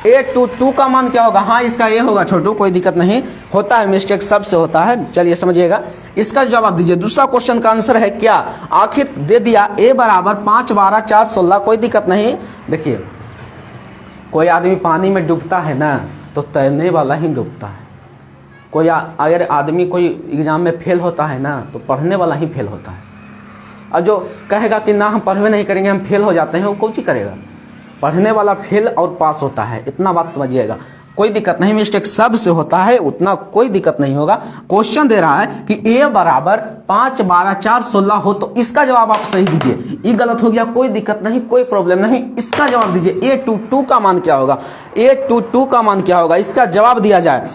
a22 का मान क्या होगा। हाँ इसका ये होगा छोटू, कोई दिक्कत नहीं, होता है, मिस्टेक सबसे होता है। चलिए समझिएगा, इसका जवाब दीजिए। दूसरा क्वेश्चन का आंसर है क्या, आखिर दे दिया a बराबर 5 12 4 16, कोई दिक्कत नहीं। देखिए कोई आदमी पानी में डूबता है ना तो तैरने वाला ही डूबता है। कोई अगर आदमी कोई एग्जाम में फेल होता है ना तो पढ़ने वाला ही फेल होता है। और जो कहेगा कि ना हम पढ़वे नहीं करेंगे, हम फेल हो जाते हैं, वो कौन सी करेगा। पढ़ने वाला फेल और पास होता है, इतना बात समझिएगा। कोई दिक्कत नहीं, मिस्टेक सबसे होता है, उतना कोई दिक्कत नहीं होगा। क्वेश्चन दे रहा है कि a बराबर 5 12 4 16 हो तो इसका जवाब आप सही दीजिए। ये गलत हो गया, कोई दिक्कत नहीं, कोई प्रॉब्लम नहीं। इसका जवाब दीजिए। a22 का मान क्या होगा, a22 का मान क्या होगा, इसका जवाब दिया जाए।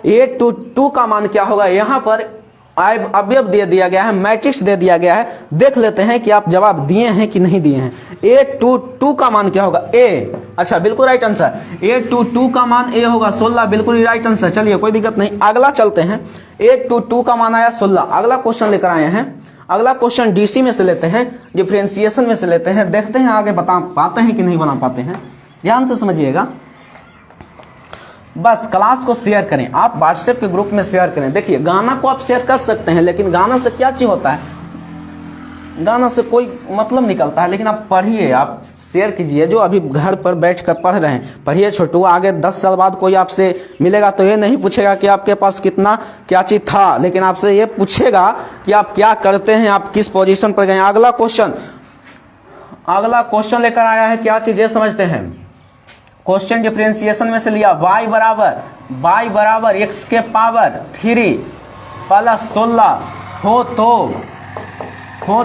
a22 का मान क्या होगा। यहाँ पर अवयव दे दिया गया है, मैट्रिक्स दे दिया गया है। देख लेते हैं कि आप जवाब दिए हैं कि नहीं दिए हैं। a22 का मान क्या होगा, a। अच्छा बिल्कुल राइट आंसर। a22 का मान a होगा 16, बिल्कुल राइट आंसर। चलिए कोई दिक्कत नहीं, अगला चलते हैं। a22 का मान आया 16। अगला क्वेश्चन लेकर आए हैं। अगला क्वेश्चन डीसी में से लेते हैं, डिफरेंशिएशन में से लेते हैं, देखते हैं आगे बता पाते हैं कि नहीं बना पाते हैं। ध्यान से समझिएगा, बस क्लास को शेयर करें, आप व्हाट्सएप के ग्रुप में शेयर करें। देखिए गाना को आप शेयर कर सकते हैं, लेकिन गाना से क्या चीज होता है, गाना से कोई मतलब निकलता है, लेकिन आप पढ़िए, आप शेयर कीजिए। जो अभी घर पर बैठ कर पढ़ रहे हैं पढ़िए छोटू, आगे 10 साल बाद कोई आपसे मिलेगा तो ये नहीं पूछेगा कि आपके पास कितना क्या चीज था, लेकिन आपसे ये पूछेगा कि आप क्या करते हैं, आप किस पोजीशन पर गए। अगला क्वेश्चन लेकर आया है, क्या चीज ये समझते हैं। क्वेश्चन डिफरेंशिएशन में से लिया, y बराबर x के पावर 3 प्लस 16 हो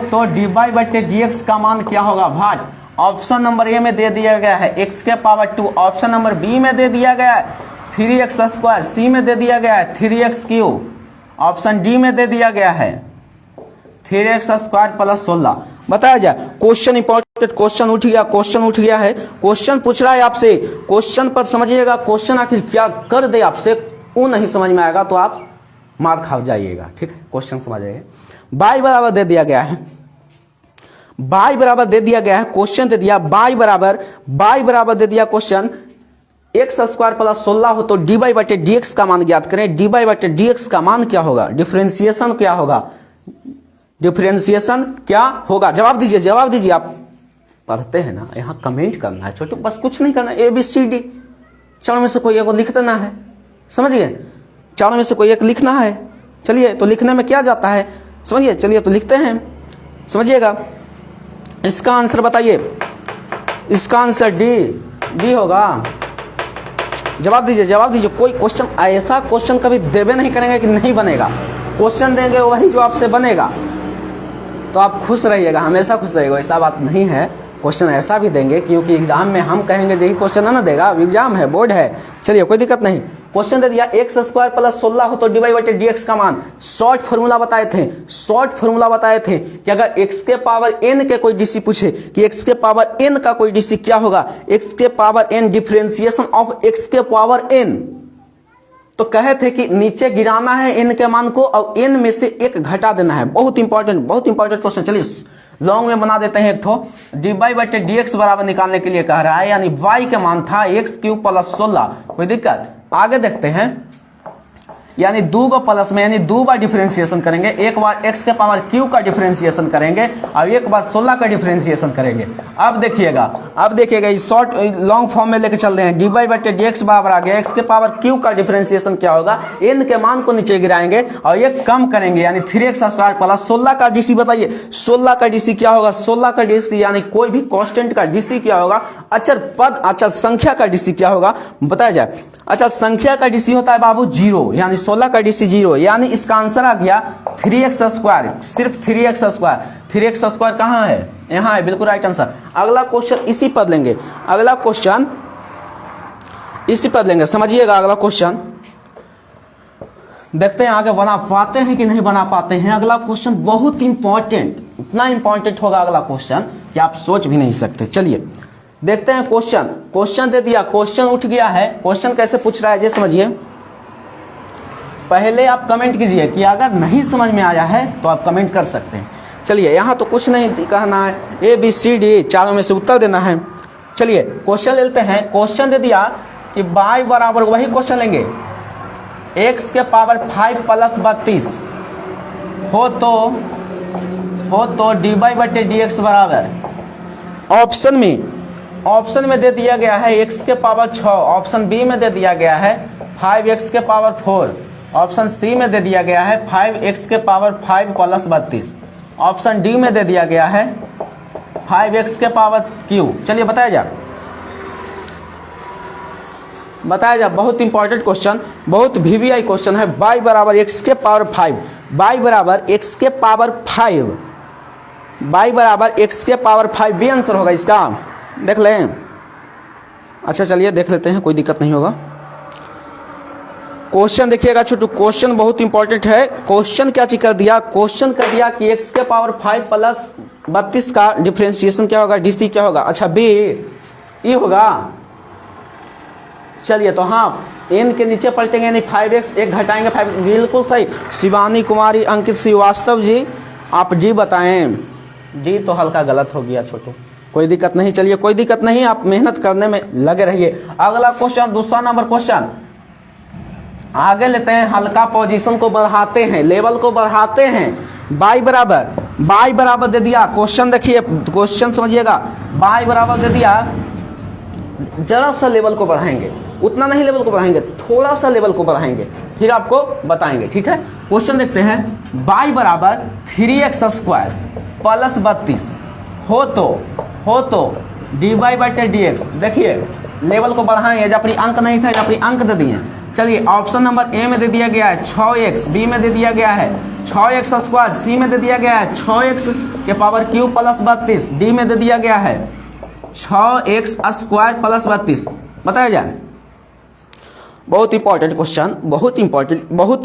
तो dy/dx का मान क्या होगा भाई। ऑप्शन नंबर ए में दे दिया गया है x के पावर 2, ऑप्शन नंबर बी में दे दिया गया है 3x², सी में दे दिया गया है 3x3, ऑप्शन डी में दे दिया गया है 3x² प्लस 16। बताया जाए क्वेश्चन इंपॉर्टेंट, क्वेश्चन उठ गया है, क्वेश्चन पूछ रहा है आपसे, क्वेश्चन पर समझिएगा, क्वेश्चन आखिर क्या कर दे आपसे वो नहीं समझ में आएगा तो आप मार खा जाइएगा, ठीक है। क्वेश्चन समझिएगा, y बराबर दे दिया गया है, क्वेश्चन दे दिया y बराबर दे दिया क्वेश्चन x² प्लस 16 हो तो dy/dx का मान ज्ञात करें। dy/dx का मान क्या होगा, डिफरेंशिएशन क्या होगा, जवाब दीजिए। आप पढ़ते हैं ना, यहाँ कमेंट करना है छोटू, बस कुछ नहीं करना, ABCD चारों में से कोई एक लिख देना है, समझिए, चारों में से कोई एक लिखना है। चलिए तो लिखने में क्या जाता है, समझिए, चलिए तो लिखते हैं, समझिएगा। इसका आंसर बताइए, इसका आंसर डी होगा। जवाब दीजिए। कोई क्वेश्चन ऐसा क्वेश्चन कभी देवे नहीं करेंगे कि नहीं बनेगा, क्वेश्चन देंगे वही जो आपसे बनेगा, तो आप खुश रहिएगा, हमेशा खुश रहिएगा। ऐसा बात नहीं है, क्वेश्चन ऐसा भी देंगे क्योंकि एग्जाम में हम कहेंगे यही क्वेश्चन ना देगा, एग्जाम है, बोर्ड है। चलिए कोई दिक्कत नहीं, क्वेश्चन दे दिया x² प्लस 16 हो तो dy/dx का मान। शॉर्ट फॉर्मूला बताए थे कि अगर x के पावर n के कोई डीसी पूछे कि x के पावर n का कोई डीसी क्या होगा, x के power n differentiation of x के पावर n, तो कहे थे कि नीचे गिराना है n के मान को और n में से एक घटा देना है। बहुत इंपॉर्टेंट क्वेश्चन। चलिए लॉन्ग में बना देते हैं एक ठो, dy/dx बराबर निकालने के लिए कह रहा है, यानी y का मान था x³ प्लस 16। कोई दिक्कत, आगे देखते हैं, यानी 2 को प्लस में, यानी 2 बार डिफरेंशिएशन करेंगे, एक बार x के पावर q का डिफरेंशिएशन करेंगे और एक बार 16 का डिफरेंशिएशन करेंगे। अब देखिएगा इस शॉर्ट लॉन्ग फॉर्म में लेके चल रहे हैं, dy/dx बराबर आ गया, x के पावर q का डिफरेंशिएशन क्या होगा, n के मान को नीचे गिराएंगे और ये कम करेंगे, यानी 3x² प्लस 16 का डीसी बताइए, 16 का डीसी क्या होगा, 16 का डीसी यानी कोई भी कांस्टेंट का डीसी क्या होगा, अचर संख्या का डीसी क्या होगा बताया जाए। अच्छा, संख्या का डीसी होता है बाबू 0, यानी 16 का डीसी 0, यानी इसका आंसर आ गया 3x², सिर्फ 3x²। कहाँ है, यहाँ है, बिल्कुल राइट आंसर। अगला क्वेश्चन इसी पर लेंगे, समझिएगा। अगला क्वेश्चन देखते हैं आगे बना पाते हैं कि नहीं बना पाते हैं। अगला क्वेश्चन बहुत इंपॉर्टेंट, इतना इंपॉर्टेंट होगा अगला क्वेश्चन कि आप सोच भी नहीं सकते। चलिए देखते हैं क्वेश्चन दे दिया, क्वेश्चन उठ गया है। क्वेश्चन कैसे पूछ रहा है ये समझिए। पहले आप कमेंट कीजिए कि अगर नहीं समझ में आया है तो आप कमेंट कर सकते हैं। चलिए यहाँ तो कुछ नहीं कहना है, ABCD चारों में से उत्तर देना है। चलिए क्वेश्चन लेते हैं। क्वेश्चन दे दिया कि y बराबर, वही क्वेश्चन लेंगे, x के पावर 5 प्लस 32 हो तो dy/dx बराबर, ऑप्शन में दे दिया गया है x के पावर 6, ऑप्शन बी में दे दिया गया है 5x के पावर 4, ऑप्शन सी में दे दिया गया है 5x के पावर 5 प्लस 32, ऑप्शन डी में दे दिया गया है 5x के पावर q। चलिए बताया जा, बहुत इंपॉर्टेंट क्वेश्चन, बहुत VVI क्वेश्चन है। y बराबर x के पावर 5, y बराबर x के पावर 5 भी आंसर होगा इसका, देख लें। अच्छा चलिए देख लेते हैं, कोई दिक्कत नहीं होगा। क्वेश्चन देखिएगा छोटू, क्वेश्चन बहुत इंपॉर्टेंट है। क्वेश्चन क्या चीज कर दिया, क्वेश्चन कर दिया कि x के पावर 5 प्लस 32 का डिफरेंशिएशन क्या होगा, डीसी क्या होगा। अच्छा बी ई होगा। चलिए तो हाँ, n के नीचे पलटेंगे, यानी 5x, एक घटाएंगे 5, बिल्कुल सही। शिवानी कुमारी, अंकित श्रीवास्तव जी, आप डी बताएं। डी तो हल्का गलत हो गया छोटू, कोई दिक्कत नहीं, चलिए कोई दिक्कत नहीं, आप मेहनत करने में लगे रहिए। अगला क्वेश्चन, दूसरा नंबर क्वेश्चन आगे लेते हैं। हल्का पोजीशन को बढ़ाते हैं, लेवल को बढ़ाते हैं। बाई बराबर दे दिया, क्वेश्चन देखिए, क्वेश्चन समझिएगा। बाई बराबर दे दिया, जरा सा लेवल को बढ़ाएंगे, उतना नहीं लेवल को बढ़ाएंगे, थोड़ा सा लेवल को बढ़ाएंगे, फिर आपको बताएंगे, ठीक है। क्वेश्चन देखते हैं। बाई बराबर 3x² प्लस 32 हो तो dy/dx। देखिए लेवल को बढ़ाएंगे, जब अपनी अंक नहीं था, जब अपनी अंक दे दिए। चलिए ऑप्शन नंबर ए में दे दिया गया है 6x, बी में दे दिया गया है 6x², सी में दे दिया गया है 6x³ प्लस 32, डी में दे दिया गया है 6x² प्लस 32। बताया जाए, बहुत इंपॉर्टेंट क्वेश्चन, बहुत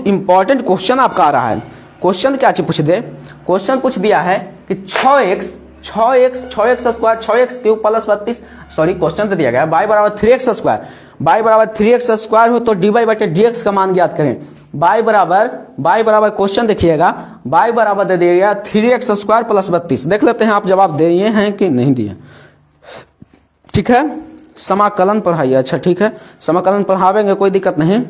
इंपॉर्टेंट क्वेश्चन आपका आ रहा है। क्वेश्चन क्या चीज पूछ दे, क्वेश्चन पूछ दिया है कि 6x² 6x³ plus 32, sorry question तो दिया गया बाई बराबर 3x², बाई बराबर 3x² हो तो dy/dx का मान ज्ञात करें। बाई बराबर क्वेश्चन देखिएगा, बाई बराबर दे दिया गया 3x² प्लस 32। देख लेते हैं आप जवाब दिए हैं कि नहीं दिए, ठीक है। समाकलन पढ़ाइए, अच्छा ठीक है, समाकलन पढ़ावेंगे, कोई दिक्कत नहीं।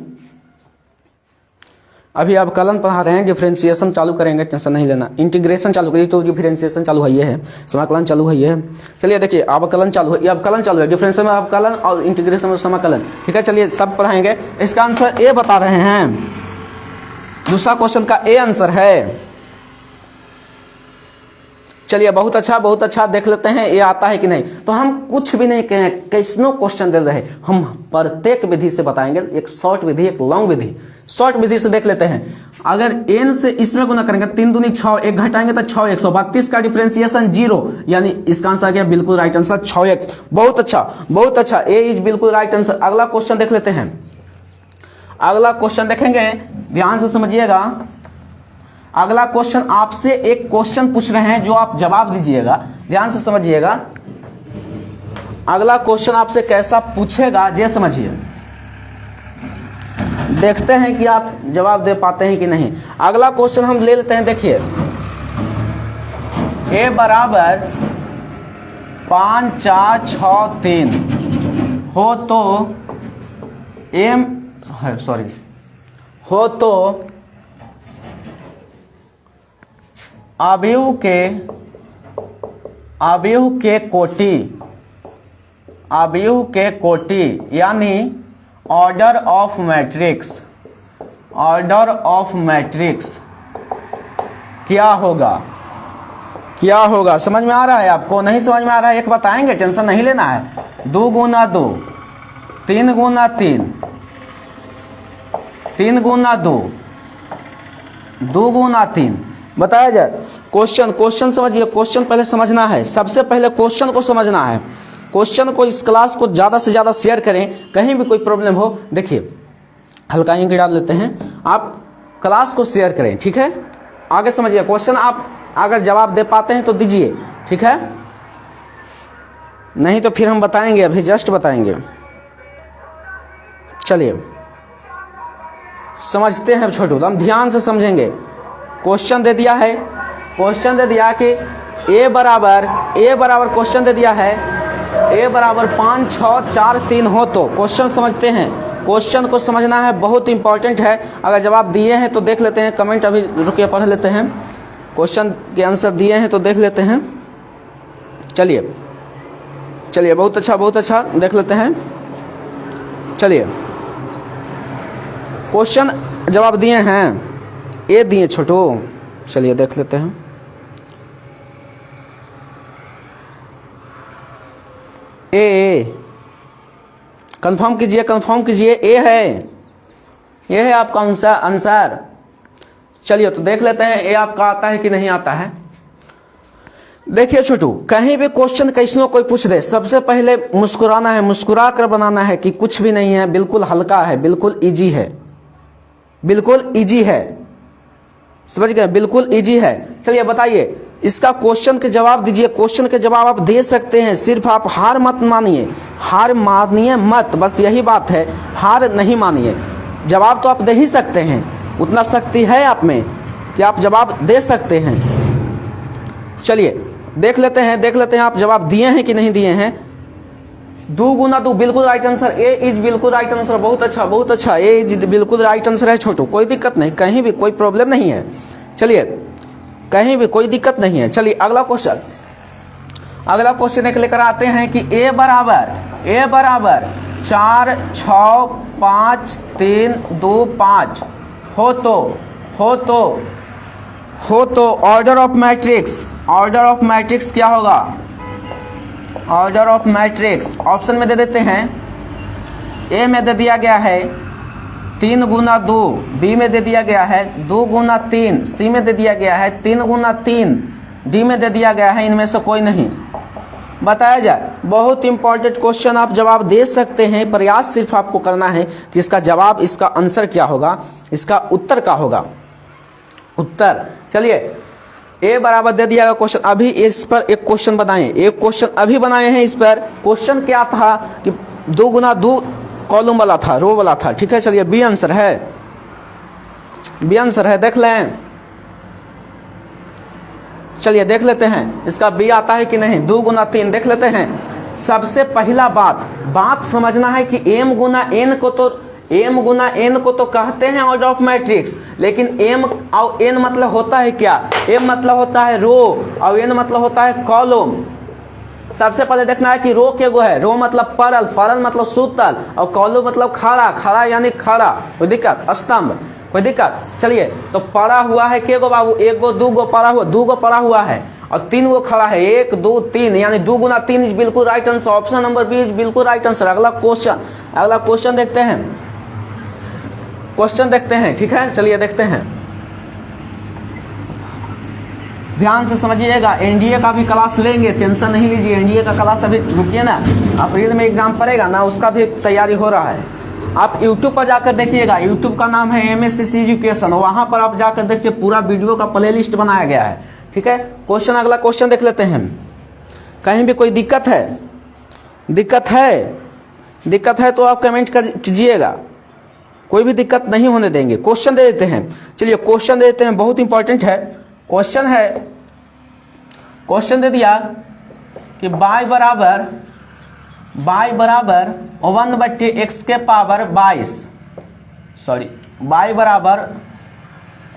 अभी आप कलन पढ़ा रहे हैं, डिफरेंशिएशन चालू करेंगे, टेंशन नहीं लेना। इंटीग्रेशन चालू करिए तो डिफरेंशिएशन चालू है, समाकलन चालू है। चलिए देखिए अवकलन चालू है, अवकलन चालू है, डिफरेंशिएशन में अवकलन और इंटीग्रेशन में समाकलन, ठीक है। चलिए सब पढ़ाएंगे। इसका आंसर ए बता रहे हैं, दूसरा क्वेश्चन का ए आंसर है। चलिए बहुत अच्छा, देख लेते हैं ये आता है कि नहीं। तो हम कुछ भी नहीं कहें, कैसनो क्वेश्चन दे रहे, हम प्रत्येक विधि से बताएंगे, एक शॉर्ट विधि, एक लॉन्ग विधि। शॉर्ट विधि से देख लेते हैं, अगर n से इसमें गुना करेंगे 3 दूनी 6, 1 घटाएंगे तो 6, 132 का डिफरेंशिएशन 0, यानी इसका आंसर आ गया बिल्कुल राइट आंसर 6x। बहुत अच्छा, ए इज बिल्कुल राइट आंसर। अगला क्वेश्चन देख लेते हैं, अगला क्वेश्चन देखेंगे, ध्यान से समझिएगा। अगला क्वेश्चन आपसे एक क्वेश्चन पूछ रहे हैं जो आप जवाब दीजिएगा, ध्यान से समझिएगा। अगला क्वेश्चन आपसे कैसा पूछेगा ये समझिए, देखते हैं कि आप जवाब दे पाते हैं कि नहीं। अगला क्वेश्चन हम ले लेते हैं, देखिए a बराबर 5 4 6 3 हो तो अवयव के कोटि यानी ऑर्डर ऑफ मैट्रिक्स क्या होगा। समझ में आ रहा है आपको? नहीं समझ में आ रहा है एक बताएंगे, टेंशन नहीं लेना है। 2 गुना 2, 3 गुना 3, 3 गुना 2, 2 गुना 3 बताया जाए। क्वेश्चन समझिए, क्वेश्चन पहले समझना है, सबसे पहले क्वेश्चन को समझना है। क्वेश्चन को, इस क्लास को ज़्यादा से ज़्यादा शेयर करें, कहीं भी कोई प्रॉब्लम हो। देखिए हल्का इंक डाल लेते हैं, आप क्लास को शेयर करें, ठीक है। आगे समझिए, क्वेश्चन आप अगर जवाब दे पाते हैं तो दीजिए, ठीक है, नहीं तो फिर हम बताएंगे, अभी जस्ट बताएंगे। चलिए समझते हैं छोटू, हम ध्यान से समझेंगे। क्वेश्चन दे दिया है, क्वेश्चन दे दिया कि a बराबर क्वेश्चन दे दिया है a बराबर 5 6 4 3 हो तो। क्वेश्चन समझते हैं, क्वेश्चन को समझना है, बहुत इंपॉर्टेंट है। अगर जवाब दिए हैं तो देख लेते हैं, कमेंट अभी रुकिए पढ़ लेते हैं। क्वेश्चन के आंसर दिए हैं तो देख लेते हैं। चलिए बहुत अच्छा देख लेते हैं। चलिए क्वेश्चन जवाब दिए हैं, ए दिए छोटू, चलिए देख लेते हैं। ए कंफर्म कीजिए, ए है, ये है आपका आंसर। चलिए तो देख लेते हैं ए आपका आता है कि नहीं आता है। देखिए छोटू, कहीं भी क्वेश्चन कैसनो कोई पूछ दे, सबसे पहले मुस्कुराना है, मुस्कुरा कर बनाना है कि कुछ भी नहीं है, बिल्कुल हल्का है, बिल्कुल इजी है, समझ गए, बिल्कुल इजी है। चलिए बताइए, इसका क्वेश्चन के जवाब दीजिए। क्वेश्चन के जवाब आप दे सकते हैं, सिर्फ आप हार मत मानिए, मत, बस यही बात है, हार नहीं मानिए। जवाब तो आप दे ही सकते हैं, उतना शक्ति है आप में कि आप जवाब दे सकते हैं। चलिए देख लेते हैं आप जवाब दिए हैं कि नहीं दिए हैं। 2 गुना 2 बिल्कुल राइट आंसर, ए इज बिल्कुल राइट आंसर। बहुत अच्छा, ए इज बिल्कुल राइट आंसर है छोटू, कोई दिक्कत नहीं, कहीं भी कोई प्रॉब्लम नहीं है। चलिए कहीं भी कोई दिक्कत नहीं है। चलिए अगला क्वेश्चन एक लेकर आते हैं कि ए बराबर 4 6 5 3 2 5 हो तो ऑर्डर ऑफ मैट्रिक्स क्या होगा? ऑर्डर ऑफ मैट्रिक्स ऑप्शन में दे देते हैं। ए में दे दिया गया है 3 गुना 2, बी में दे दिया गया है 2 गुना 3, सी में दे दिया गया है 3 गुना 3, डी में दे दिया गया है इनमें से कोई नहीं। बताया जाए। बहुत इंपॉर्टेंट क्वेश्चन, आप जवाब दे सकते हैं, प्रयास सिर्फ आपको करना है कि इसका जवाब, इसका आंसर क्या होगा, इसका उत्तर क्या होगा। उत्तर चलिए ए बराबर दे दिया गया क्वेश्चन। अभी इस पर एक क्वेश्चन बनाए, एक क्वेश्चन अभी बनाए हैं इस पर। क्वेश्चन क्या था कि 2 गुना 2 कॉलम वाला था, रो वाला था, ठीक है। चलिए बी आंसर है, देख लें। चलिए देख लेते हैं इसका बी आता है कि नहीं। 2 गुना 3 देख लेते हैं। सबसे पहला बात समझना है कि m गुना n को तो कहते हैं ऑर्डर ऑफ मैट्रिक्स, लेकिन m और n मतलब होता है क्या? m मतलब होता है रो और n मतलब होता है कॉलम। सबसे पहले देखना है कि रो के गो है, रो मतलब परल मतलब सूतल, और कॉलम मतलब खड़ा यानी खड़ा। कोई दिक्कत? स्तंभ, कोई दिक्कत? चलिए तो पड़ा हुआ है के गो बाबू? 1 गो 2 गो पड़ा हुआ, 2 गो पड़ा हुआ है और 3 गो खड़ा है। 1 2 3 यानी 2 गुना 3 इज बिल्कुल right answer. Option number B is बिल्कुल राइट आंसर। अगला क्वेश्चन देखते हैं, ठीक है। चलिए देखते हैं, ध्यान से समझिएगा। एनडीए का भी क्लास लेंगे, टेंशन नहीं लीजिए। एनडीए का क्लास अभी रुकिए ना, अप्रैल में एग्जाम पड़ेगा ना, उसका भी तैयारी हो रहा है। आप YouTube पर जाकर देखिएगा, YouTube का नाम है MSCC एजुकेशन, वहां पर आप जाकर देखिए, पूरा वीडियो का प्लेलिस्ट बनाया गया है, ठीक है। अगला क्वेश्चन देख लेते हैं। कहीं भी कोई दिक्कत है तो आप कमेंट कीजिएगा, कोई भी दिक्कत नहीं होने देंगे। क्वेश्चन दे देते हैं। चलिए क्वेश्चन दे देते हैं, बहुत इंपॉर्टेंट है। क्वेश्चन दे दिया कि y बराबर 1/x के पावर 22, y बराबर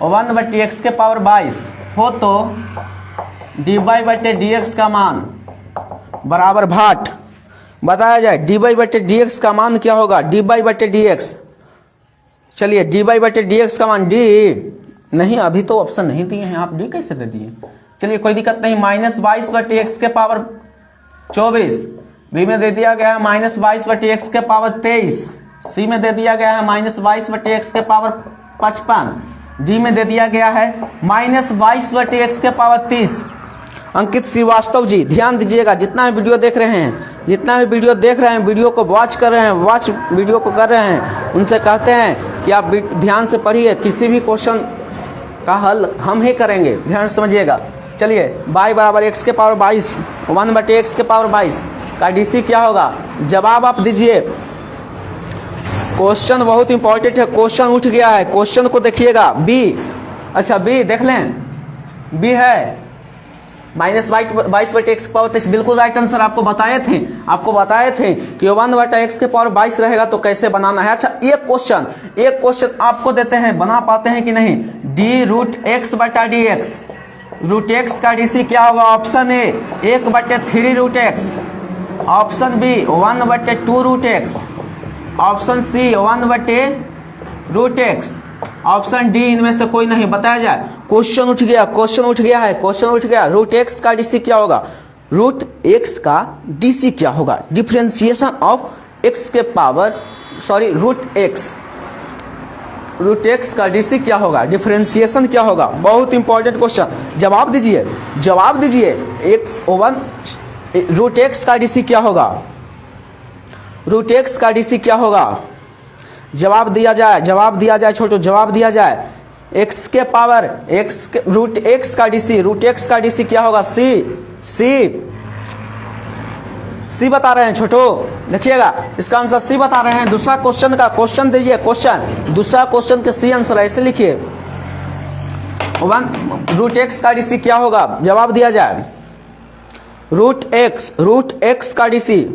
1/x के पावर 22 हो तो dy/dx का मान बराबर भाट। बताया जाए dy/dx का मान क्या होगा? dy/dx, चलिए dy/dx का मान d नहीं, अभी तो ऑप्शन नहीं दिए हैं, आप d कैसे दे दिए? चलिए कोई दिक्कत नहीं। -22/x के पावर 24, बी में दे दिया गया है -22/x के पावर 23, सी में दे दिया गया है -22/x के पावर 55, डी में दे दिया गया है -22/x के पावर 30। अंकित श्रीवास्तव जी ध्यान दीजिएगा, जितना भी वीडियो देख रहे हैं, वीडियो को वॉच कर रहे हैं, वीडियो को कर रहे हैं, उनसे कहते हैं कि आप ध्यान से पढ़िए, किसी भी क्वेश्चन का हल हम ही करेंगे, ध्यान से समझिएगा। चलिए y बराबर x के पावर 22, 1/x के पावर 22 का डीसी क्या होगा? जवाब आप दीजिए। क्वेश्चन बहुत इंपॉर्टेंट है, क्वेश्चन उठ गया है, क्वेश्चन को देखिएगा। बी, अच्छा बी देख लें, बी है -22/x के पावर 23, बिल्कुल राइट आंसर। आपको बताए थे कि 1/x के पावर 22 रहेगा तो कैसे बनाना है। अच्छा एक क्वेश्चन आपको देते हैं, बना पाते हैं कि नहीं? d√x/dx, √x का डीसी क्या होगा? Option A 1/3√x, option B 1/2√x, option C 1/√x, option D इनमें से कोई नहीं। बताया जाए। क्वेश्चन उठ गया है। √x का डीसी क्या होगा? √x का डीसी क्या होगा? डिफरेंशिएशन ऑफ x के पावर √x का डीसी क्या होगा? डिफरेंशिएशन क्या होगा? बहुत इंपॉर्टेंट क्वेश्चन, जवाब दीजिए। √x का डीसी क्या होगा? √x का डीसी क्या होगा? जवाब दिया जाए छोटू, जवाब दिया जाए। x के पावर √x का डीसी क्या होगा? सी बता रहे हैं छोटू, देखिएगा इसका आंसर सी बता रहे हैं। दूसरा क्वेश्चन दीजिए। दूसरा क्वेश्चन के सी आंसर ऐसे लिखिए। रूट एक्स का डीसी क्या होगा, जवाब दिया जाए। रूट एक्स का DC,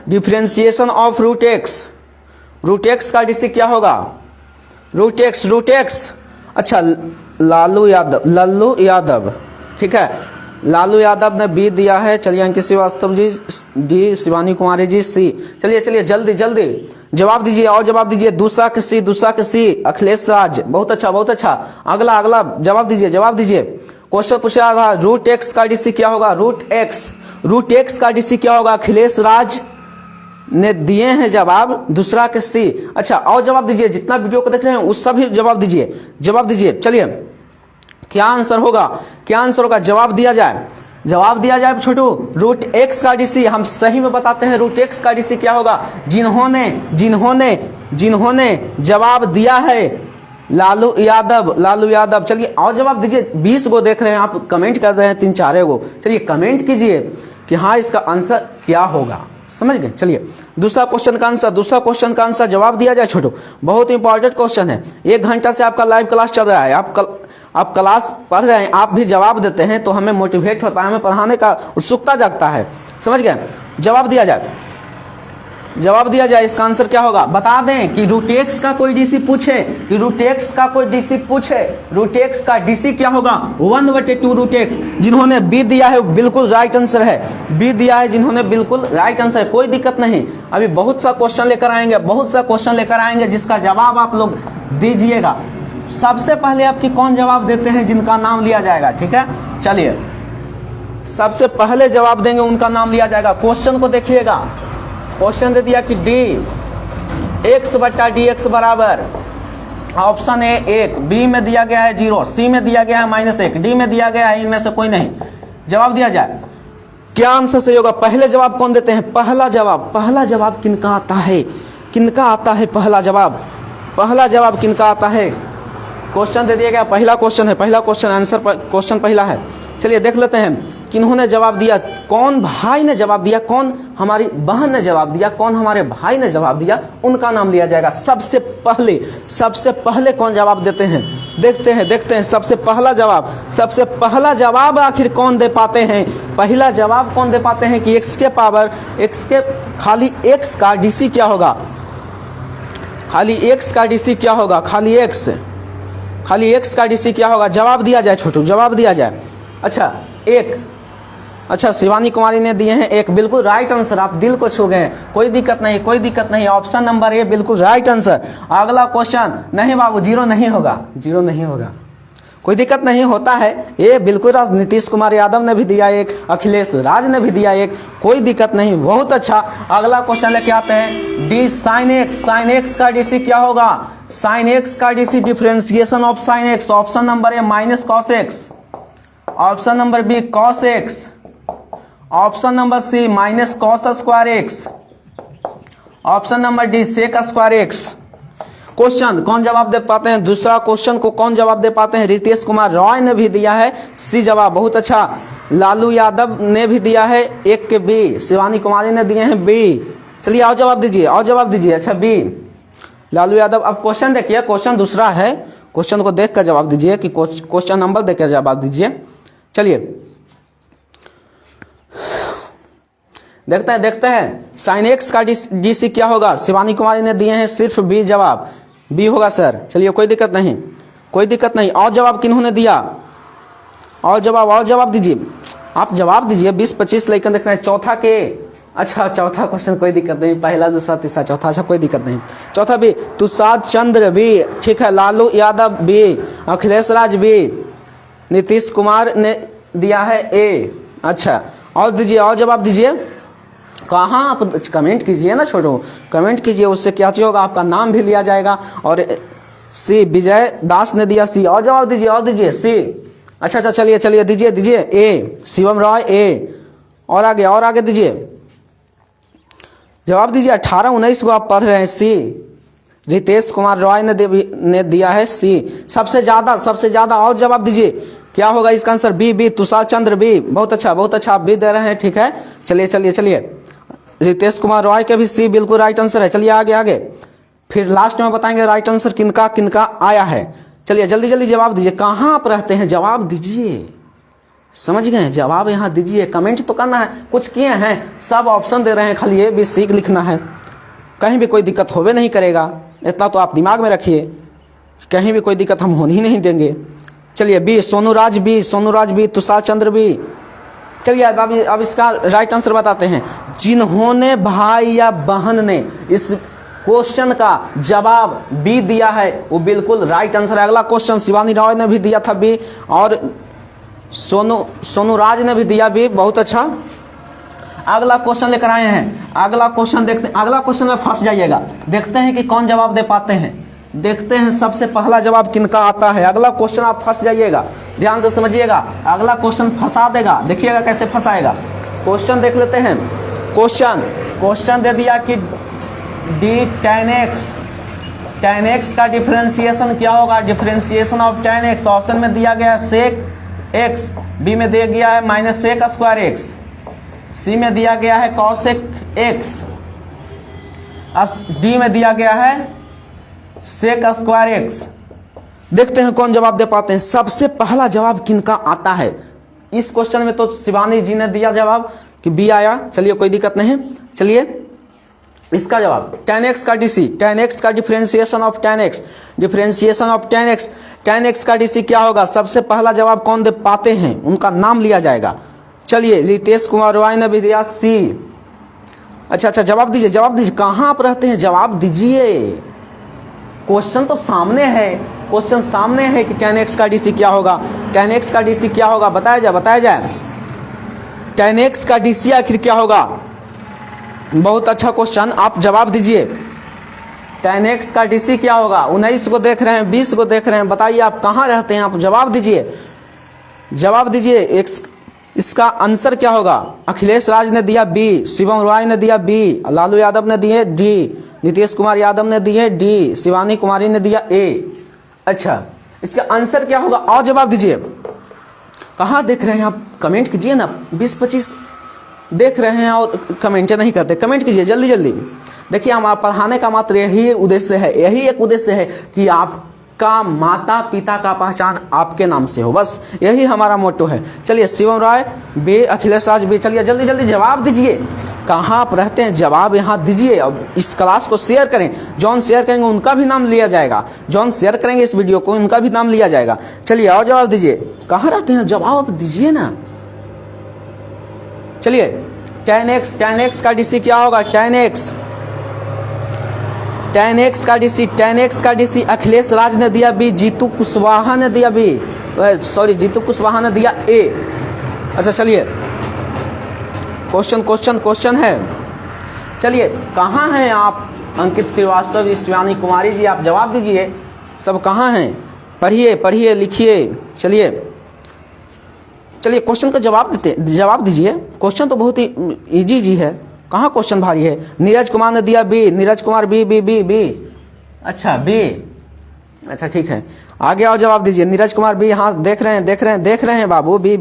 differentiation of root x का डीसी क्या होगा, रूट एक्स। अच्छा, लल्लू यादव, ठीक है, लालू यादव ने बी दिया है। चलिए अंकित श्रीवास्तव जी डी, शिवानी कुमारी जी सी। चलिए जल्दी जवाब दीजिए और जवाब दीजिए। दूसरा किसी अखिलेश राज, बहुत अच्छा। अगला जवाब दीजिए। क्वेश्चन पूछा था रूट एक्स का डीसी क्या होगा, रूट एक्स का डीसी क्या होगा, अखिलेश राज ने दिए हैं जवाब। दूसरा किसी, अच्छा और जवाब दीजिए। जितना वीडियो को देख रहे हैं उस सभी जवाब दीजिए। चलिए क्या आंसर होगा, जवाब दिया जाए छोटू। रूट एक्स का डीसी, हम सही में बताते हैं रूट एक्स का डीसी क्या होगा। जिन्होंने जवाब दिया है लालू यादव। चलिए और जवाब दीजिए। 20 को देख रहे हैं आप, कमेंट कर रहे हैं 3-4 को। चलिए कमेंट कीजिए कि हाँ इसका आंसर क्या होगा, समझ गए। चलिए दूसरा क्वेश्चन का आंसर जवाब दिया जाए छोटू। बहुत इंपॉर्टेंट क्वेश्चन है। 1 घंटा से आपका लाइव क्लास चल रहा है, आप क्लास पढ़ रहे हैं, आप भी जवाब देते हैं तो हमें मोटिवेट होता है, हमें पढ़ाने का उत्सुकता जागता है, समझ गए। जवाब दिया जाए इसका आंसर क्या होगा। बता दें कि रूट एक्स का कोई डीसी पूछे, रूट एक्स का डीसी क्या होगा, 1/2 रूट एक्स। जिन्होंने बी दिया है बिल्कुल राइट आंसर है, कोई दिक्कत नहीं। अभी बहुत सा क्वेश्चन लेकर आएंगे जिसका जवाब आप लोग दीजिएगा। सबसे पहले आपकी कौन जवाब देते हैं जिनका नाम लिया जाएगा, ठीक है। चलिए सबसे पहले जवाब देंगे उनका नाम लिया जाएगा। क्वेश्चन को देखिएगा, क्वेश्चन दे दिया कि डी एक्स बराबर ऑप्शन ए 1, बी में दिया गया है 0, सी में दिया गया है -1, डी में दिया गया है इनमें से कोई नहीं। जवाब दिया जाए, क्या आंसर सही होगा। पहले जवाब कौन देते हैं, पहला जवाब किनका आता है, पहला जवाब किनका आता है। क्वेश्चन दे दिया गया, पहला क्वेश्चन आंसर क्वेश्चन पहला है। चलिए देख लेते हैं किन्होंने जवाब दिया, कौन भाई ने जवाब दिया, कौन हमारी बहन ने जवाब दिया, कौन हमारे भाई ने जवाब दिया, उनका नाम लिया जाएगा। सबसे पहले कौन जवाब देते हैं, देखते हैं सबसे पहला जवाब आखिर कौन दे पाते हैं। पहला जवाब कौन दे पाते हैं कि x के खाली x का डीसी क्या होगा, खाली x का डीसी क्या होगा, खाली x का डीसी क्या होगा। जवाब दिया जाए छोटू, जवाब दिया जाए। अच्छा शिवानी कुमारी ने दिए हैं 1, बिल्कुल राइट आंसर, आप दिल को छू गए। कोई दिक्कत नहीं, ऑप्शन नंबर ए बिल्कुल राइट आंसर। अगला क्वेश्चन, नहीं बाबू 0 नहीं होगा, कोई दिक्कत नहीं होता है। ये बिल्कुल नीतीश कुमार यादव ने भी दिया 1, अखिलेश राज ने भी दिया 1, कोई दिक्कत नहीं, बहुत अच्छा। अगला क्वेश्चन लेके आते हैं, डी साइन एक्स का डीसी क्या होगा, साइन एक्स का DC differentiation of sine x. Option number A -cos x, option number B cos x, option number C -cos²x, option number D sec²x। Question कौन जवाब दे पाते हैं, दूसरा क्वेश्चन को कौन जवाब दे पाते हैं। रितेश कुमार रॉय ने भी दिया है सी जवाब, बहुत अच्छा। लालू यादव ने भी दिया है 1 के बी, शिवानी कुमारी ने दिए हैं बी। चलिए और जवाब दीजिए, अच्छा बी लालू यादव। अब क्वेश्चन देखिए, क्वेश्चन दूसरा है, क्वेश्चन को देख कर जवाब दीजिए कि क्वेश्चन नंबर देकर जवाब दीजिए। चलिए देखते हैं साइन एक्स का डीसी क्या होगा। शिवानी कुमारी ने दिए हैं सिर्फ बी जवाब, बी होगा सर। चलिए कोई दिक्कत नहीं। और जवाब किन्होंने दिया, और जवाब दीजिए, आप जवाब दीजिए। 20-25 लेकर देख रहे हैं। चौथा के, अच्छा चौथा क्वेश्चन कोई दिक्कत नहीं, पहला दूसरा तीसरा चौथा, अच्छा कोई दिक्कत नहीं। चौथा बी तुषार चंद्र बी, ठीक है। लालू यादव बी, अखिलेश राज बी, नीतीश कुमार ने दिया है ए। अच्छा और दीजिए, और जवाब दीजिए। कहाँ आप कमेंट कीजिए ना छोटो, कमेंट कीजिए, उससे क्या चीज होगा, आपका नाम भी लिया जाएगा। और सी विजय दास ने दिया सी, और जवाब दीजिए सी। अच्छा चलिए दीजिए ए, शिवम रॉय ए। और आगे दीजिए, जवाब दीजिए। 18-19 को आप पढ़ रहे हैं सी। रितेश कुमार रॉय ने दिया है सी सबसे ज्यादा। और जवाब दीजिए, क्या होगा इसका आंसर, बी तुषार चंद्र बी। बहुत अच्छा आप भी दे रहे हैं, ठीक है। चलिए रितेश कुमार रॉय के भी सी बिल्कुल राइट आंसर है। चलिए आगे, फिर लास्ट में बताएंगे राइट आंसर किनका आया है। चलिए जल्दी जल्दी जवाब दीजिए, कहाँ आप रहते हैं जवाब दीजिए, समझ गए, जवाब यहाँ दीजिए। कमेंट तो करना है, कुछ किए हैं, सब ऑप्शन दे रहे हैं, खाली ABC लिखना है, कहीं भी कोई दिक्कत होवे नहीं करेगा, इतना तो आप दिमाग में रखिए, कहीं भी कोई दिक्कत हम होने ही नहीं देंगे। चलिए B Sonu Raj B, Sonu Raj B, Tushar चंद्र बी। चलिए अब इसका राइट आंसर बताते हैं। जिन्होंने भाई या बहन ने इस क्वेश्चन का जवाब बी दिया है वो बिल्कुल राइट आंसर है। अगला क्वेश्चन शिवानी राय ने भी दिया था बी, और सोनूराज ने भी दिया बी, बहुत अच्छा। अगला क्वेश्चन लेकर आए हैं, अगला क्वेश्चन देखते हैं, अगला क्वेश्चन में फंस जाइएगा, देखते हैं कि कौन जवाब दे पाते हैं, देखते हैं सबसे पहला जवाब किनका आता है। अगला क्वेश्चन आप फंस जाइएगा, ध्यान से समझिएगा, अगला क्वेश्चन फंसा देगा, देखिएगा कैसे फंसाएगा। क्वेश्चन देख लेते हैं। क्वेश्चन दे दिया कि डी tan x का डिफरेंशिएशन क्या होगा, differentiation of tan x। Option में दिया गया sec x, बी में दिया गया है -sec स्क्वायर x, सी में दिया गया है cosec x, डी में दिया गया है sec स्क्वायर x। देखते हैं कौन जवाब दे पाते हैं। सबसे पहला जवाब किनका आता है इस क्वेश्चन में, तो शिवानी जी ने दिया जवाब कि बी आया, चलिए कोई दिक्कत नहीं। चलिए इसका जवाब tan x का DC, tan x का differentiation of tan x, differentiation of tan x का DC क्या होगा। सबसे पहला जवाब कौन दे पाते हैं उनका नाम लिया जाएगा। चलिए रितेश कुमार रॉय ने भी दिया सी। अच्छा जवाब दीजिए, जवाब दीजिए, कहाँ आप रहते हैं जवाब दीजिए। क्वेश्चन तो सामने है, क्वेश्चन सामने है कि tan x का DC क्या होगा, tan x का DC क्या होगा, बताया जाए tan x का DC आखिर क्या होगा। बहुत अच्छा क्वेश्चन, आप जवाब दीजिए, tan x का DC क्या होगा। 19 को देख रहे हैं, 20 को देख रहे हैं, बताइए आप कहाँ रहते हैं, आप जवाब दीजिए, जवाब दीजिए। इसका आंसर क्या होगा। अखिलेश राज ने दिया बी, शिवम रॉय ने दिया बी, लालू यादव ने दिए डी, नीतीश कुमार यादव ने दिए डी, शिवानी कुमारी ने दिया ए। अच्छा इसका आंसर क्या होगा, और जवाब दीजिए। कहाँ देख रहे हैं आप, कमेंट कीजिए ना, 20-25 देख रहे हैं और कमेंट नहीं करते, कमेंट कीजिए जल्दी जल्दी। देखिए हमारा पढ़ाने का मात्र यही उद्देश्य है, यही एक उद्देश्य है कि आपका माता पिता का पहचान आपके नाम से हो, बस यही हमारा मोटो है। चलिए शिवम राय बी, अखिलेश राज बी। चलिए जल्दी जल्दी जवाब दीजिए, कहाँ आप रहते हैं जवाब यहाँ दीजिए। अब इस क्लास को शेयर करें, जौन शेयर करेंगे उनका भी नाम लिया जाएगा, जौन शेयर करेंगे इस वीडियो को उनका भी नाम लिया जाएगा। चलिए और जवाब दीजिए, कहाँ रहते हैं जवाब दीजिए ना। चलिए tan x का DC क्या होगा, tan x का DC अखिलेश राज ने दिया बी, जीतू कुशवाहा ने दिया बी, जीतू कुशवाहा ने दिया ए। अच्छा चलिए क्वेश्चन है। चलिए कहाँ हैं आप, अंकित श्रीवास्तव, शिवानी कुमारी जी, आप जवाब दीजिए, सब कहाँ हैं, पढ़िए लिखिए। चलिए क्वेश्चन का जवाब दीजिए। क्वेश्चन तो बहुत ही इजी है, कहाँ क्वेश्चन भारी है। नीरज कुमार ने दिया बी, नीरज कुमार बी। अच्छा बी, अच्छा ठीक है, आगे और जवाब दीजिए। नीरज कुमार बी, हाँ देख रहे हैं बाबू, बी।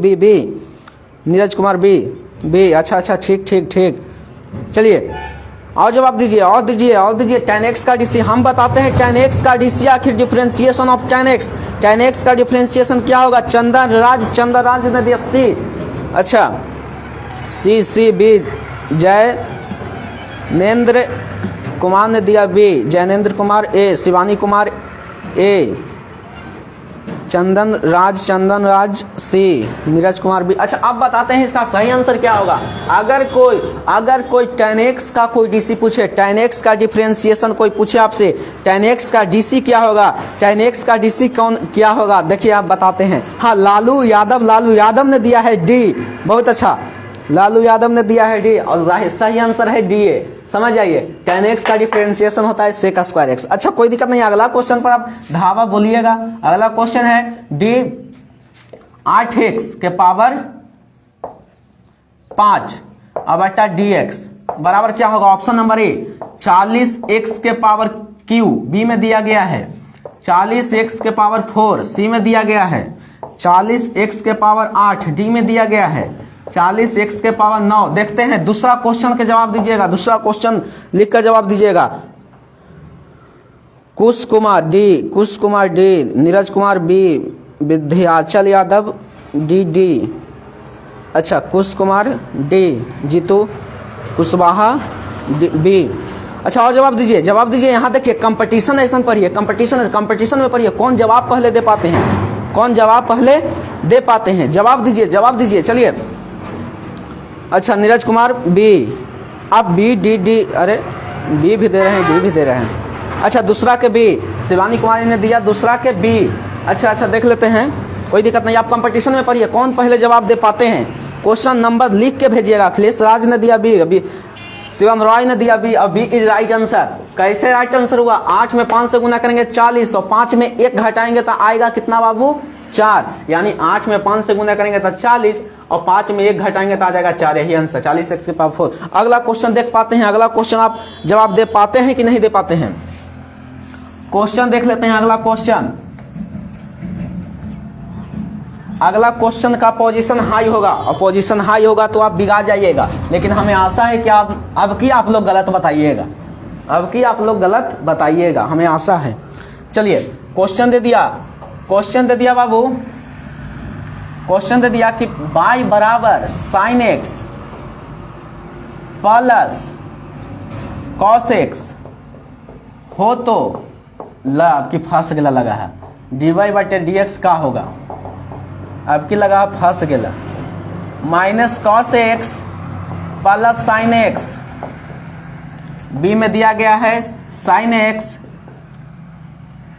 नीरज कुमार बी, अच्छा ठीक। चलिए और जवाब दीजिए, और दीजिए। tan x का DC हम बताते हैं, tan x का DC आखिर डिफरेंशिएशन ऑफ tan x का डिफरेंशिएशन क्या होगा। चंदन राज ने दिया सी। अच्छा सी बी, जयनेंद्र कुमार ने दिया बी, जयनेंद्र कुमार ए, शिवानी कुमार ए, चंदन राज सी, नीरज कुमार बी। अच्छा अब बताते हैं इसका सही आंसर क्या होगा। अगर कोई tan x का कोई DC पूछे, tan x का डिफरेंशिएशन कोई पूछे आपसे, tan x का DC क्या होगा, tan x का DC क्या होगा, देखिए आप बताते हैं। हाँ लालू यादव ने दिया है डी, बहुत अच्छा, लालू यादव ने दिया है डी, और सही आंसर है डी ए। समझ जाइए, tan x का डिफरेंशिएशन होता है sec स्क्वायर x। अच्छा कोई दिक्कत नहीं, अगला क्वेश्चन पर आप धावा बोलिएगा। अगला क्वेश्चन है डी 8x के पावर 5 बटा dx बराबर क्या होगा। ऑप्शन नंबर ए 40x के पावर q, बी में दिया गया है 40x के पावर 4, सी में दिया गया है 40x के पावर 8, डी में दिया गया है 40x के पावर 9। देखते हैं दूसरा क्वेश्चन के जवाब दीजिएगा, दूसरा क्वेश्चन लिख कर जवाब दीजिएगा। Kush Kumar D, Neeraj Kumar B, Vindhyachal Yadav D. अच्छा, कुश कुमार डी, जीतू कुशवाहा बी। अच्छा, और जवाब दीजिए। यहाँ देखिए कंपटीशन ऐसा पढ़िए, कंपटीशन में पढ़िए कौन जवाब पहले दे पाते हैं, जवाब दीजिए। चलिए, अच्छा नीरज कुमार बी, आप बी डी, अरे बी भी दे रहे हैं, डी भी दे रहे हैं। अच्छा, दूसरा के बी, शिवानी कुमारी ने दिया दूसरा के बी। अच्छा देख लेते हैं, कोई दिक्कत नहीं। आप कंपटीशन में पढ़िए कौन पहले जवाब दे पाते हैं। क्वेश्चन नंबर लिख के भेजिएगा। अखिलेश राज ने दिया बी, अभी शिवम रॉय ने दिया B, B is right answer. कैसे राइट आंसर हुआ? 8 में 5 से गुना करेंगे 40, और 5 में 1 घटाएंगे तो आएगा कितना बाबू? 4। यानी 8 में 5 से गुना करेंगे तो 40, और 5 में 1 घटाएंगे तो आ जाएगा 4। यही आंसर 40x के पावर 4। अगला क्वेश्चन देख पाते हैं, अगला क्वेश्चन आप जवाब दे पाते हैं कि नहीं दे पाते हैं? क्वेश्चन देख लेते हैं। अगला क्वेश्चन का पोजीशन हाई होगा, और पोजीशन हाई होगा तो आप बिगा जाइएगा, लेकिन हमें आशा है कि अब की आप लोग गलत बताइएगा, हमें आशा है। चलिए, क्वेश्चन दे दिया बाबू, क्वेश्चन दे दिया कि y बराबर sin x plus cos x हो तो आपकी फंस गेला लगा है, dy/dx का होगा, आपकी लगा फंस गेला, minus cos x plus sin x। b में दिया गया है sin x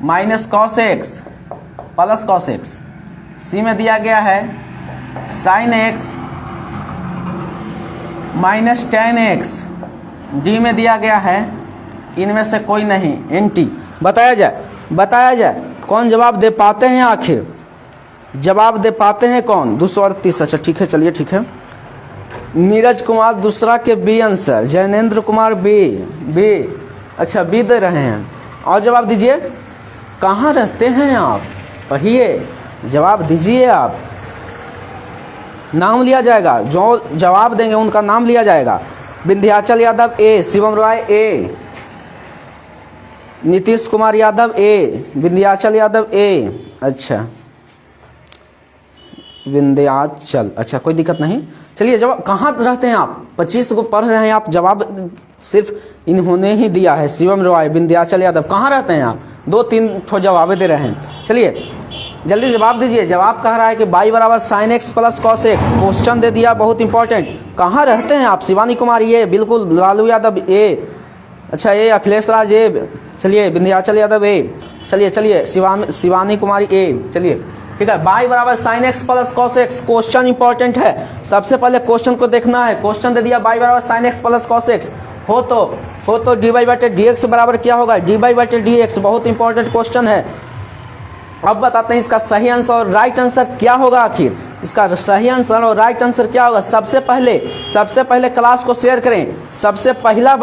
minus cos x plus cos x। सी में दिया गया है sin x minus tan x। D में दिया गया है इनमें से कोई नहीं, NT। बताया जाए कौन जवाब दे पाते हैं? आखिर जवाब दे पाते हैं कौन? 238। अच्छा ठीक है, चलिए ठीक है। नीरज कुमार दूसरा के B answer, Jainendra Kumar B. अच्छा, बी दे रहे हैं। और जवाब दीजिए, कहाँ रहते हैं आप? पढ़िए, जवाब दीजिए। आप नाम लिया जाएगा, जो जवाब देंगे उनका नाम लिया जाएगा। विंध्याचल यादव ए, शिवम रॉय ए, नीतीश कुमार यादव ए, विंध्याचल यादव ए। अच्छा, विंध्याचल, अच्छा कोई दिक्कत नहीं। चलिए, जवाब कहाँ रहते हैं आप? 25 को पढ़ रहे हैं आप, जवाब सिर्फ इन्होंने ही दिया है, शिवम रॉय, विंध्याचल यादव। कहाँ रहते हैं आप? 2-3 ठो जवाब दे रहे हैं। चलिए जल्दी जवाब दीजिए। जवाब कह रहा है कि y बराबर sin x plus cos x। Question दे दिया, बहुत इंपॉर्टेंट। कहाँ रहते हैं आप? शिवानी कुमारी ए, बिल्कुल। लालू यादव ए, अच्छा ए, अखिलेश राज ए, चलिए विंध्याचल यादव ए, चलिए शिवानी कुमारी ए। चलिए ठीक है, y बराबर sin x plus cos x। Question important है, सबसे पहले क्वेश्चन को देखना है। क्वेश्चन दे दिया y बराबर sin x plus cos x हो तो dy/dx बराबर क्या होगा? dy/dx। बहुत इंपॉर्टेंट क्वेश्चन है। अब बताते हैं इसका सही आंसर और राइट आंसर क्या होगा। आखिर इसका सही आंसर और राइट आंसर क्या होगा? सबसे पहले क्लास को शेयर करें। सबसे पहला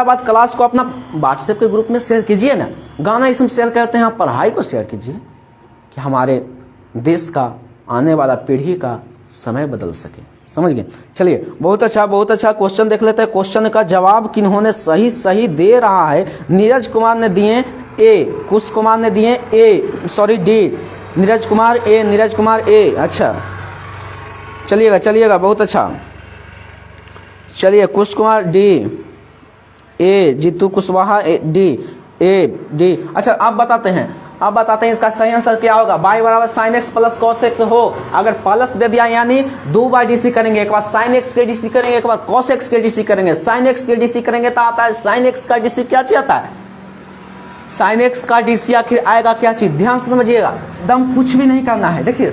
बात क्लास को अपना व्हाट्सएप के ग्रुप में शेयर कीजिए ना। गाना इसमें शेयर करते हैं, आप पढ़ाई को शेयर कीजिए कि हमारे देश का आने वाला पीढ़ी का समय बदल सके। समझ गए? चलिए, बहुत अच्छा क्वेश्चन देख लेते हैं। क्वेश्चन का जवाब किन्होंने सही दे रहा है? नीरज कुमार ने दिए ए, कुश कुमार ने दिए डी, नीरज कुमार ए। अच्छा चलिएगा बहुत अच्छा। चलिए, Kush Kumar D A, Jitu Kushwaha D. अच्छा, अब बताते हैं इसका सही आंसर क्या होगा। y बराबर sin x plus cos x हो, अगर प्लस दे दिया यानी 2/dc करेंगे, एक बार sin x के dc करेंगे, एक बार cos x के dc करेंगे। sin x के dc करेंगे तो आता है sin x का dc क्या चीज आता है? sin x का dc आखिर आएगा क्या चीज? ध्यान से समझिएगा, दम कुछ भी नहीं करना है। देखिए,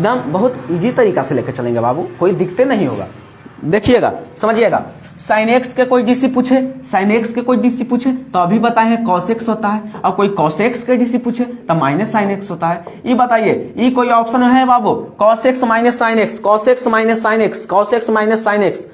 दम बहुत इजी तरीका से लेकर चलेंगे बाबू, कोई दिक्कत नहीं होगा। देखिएगा, समझिएगा। sin x के कोई dc पूछे तो अभी बताए cos x होता है, और कोई cos x के dc पूछे तो माइनस sin x होता है। ये बताइए, ये कोई ऑप्शन है बाबू? cos x minus sin x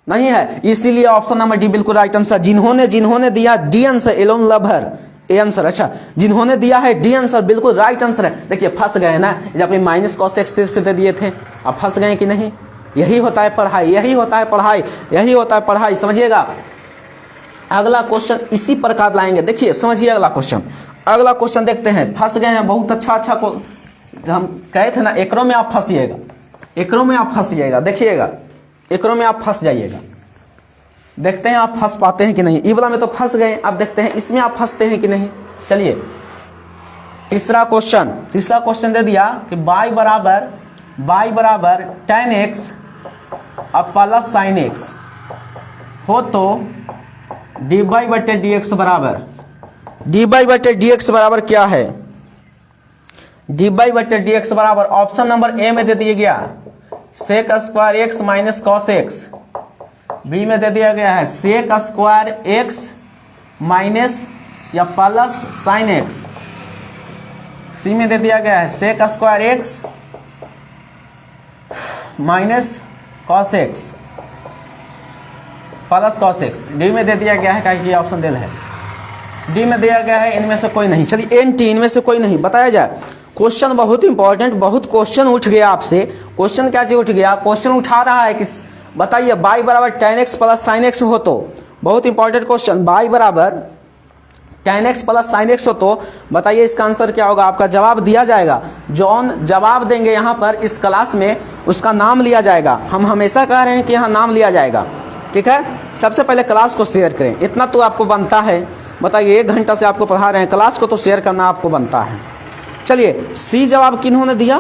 नहीं है, इसीलिए ऑप्शन नंबर डी बिल्कुल राइट आंसर। जिन्होंने दिया D answer, alone lover A answer. अच्छा, जिन्होंने दिया है डी आंसर बिल्कुल राइट आंसर है। देखिए, फंस गए ना, जब अपने माइनस cos x सिर्फ दे दिए थे, अब फंस गए कि नहीं? यही होता है पढ़ाई, समझिएगा। अगला क्वेश्चन इसी प्रकार लाएंगे। देखिए समझिए अगला क्वेश्चन देखते हैं। फंस गए हैं बहुत अच्छा को हम कहे थे ना, एकरों में आप फंसिएगा, एकरों में आप फंस जाइएगा। देखिएगा एकरों में आप फंस जाइएगा। देखते हैं आप फंस पाते हैं कि नहीं। ई वाला में तो फंस गए, अब देखते हैं इसमें आप फंसते हैं कि नहीं। चलिए तीसरा क्वेश्चन दे दिया कि y बराबर tan x अब प्लस sin x हो तो dy बटे dx बराबर क्या है? dy बटे dx बराबर ऑप्शन नंबर ए में दे दिया गया sec square x minus cos x, B में दे दिया गया है सेक स्क्वायर एक्स माइनस या प्लस साइन एक्स, सी में दे दिया गया है sec square x minus cos x plus cos x, D में दे दिया गया है कि ऑप्शन दिल है डी में दिया गया है इनमें से कोई नहीं। चलिए एनटी इनमें से कोई नहीं बताया जाए। क्वेश्चन बहुत इंपॉर्टेंट, बहुत क्वेश्चन उठ गया आपसे। क्वेश्चन क्या चीज उठ गया? क्वेश्चन उठा रहा है कि बताइए y बराबर tan x plus sine x हो तो, बहुत इंपॉर्टेंट क्वेश्चन, y बराबर tan x plus sine x हो तो बताइए इसका आंसर क्या होगा? आपका जवाब दिया जाएगा। जॉन जवाब देंगे यहाँ पर इस क्लास में उसका नाम लिया जाएगा। हम हमेशा कह रहे हैं कि यहाँ नाम लिया जाएगा, ठीक है। सबसे पहले क्लास को शेयर करें, इतना तो आपको बनता है। बताइए 1 घंटा से आपको पढ़ा रहे हैं, क्लास को तो शेयर करना आपको बनता है। चलिए सी जवाब किन्होंने दिया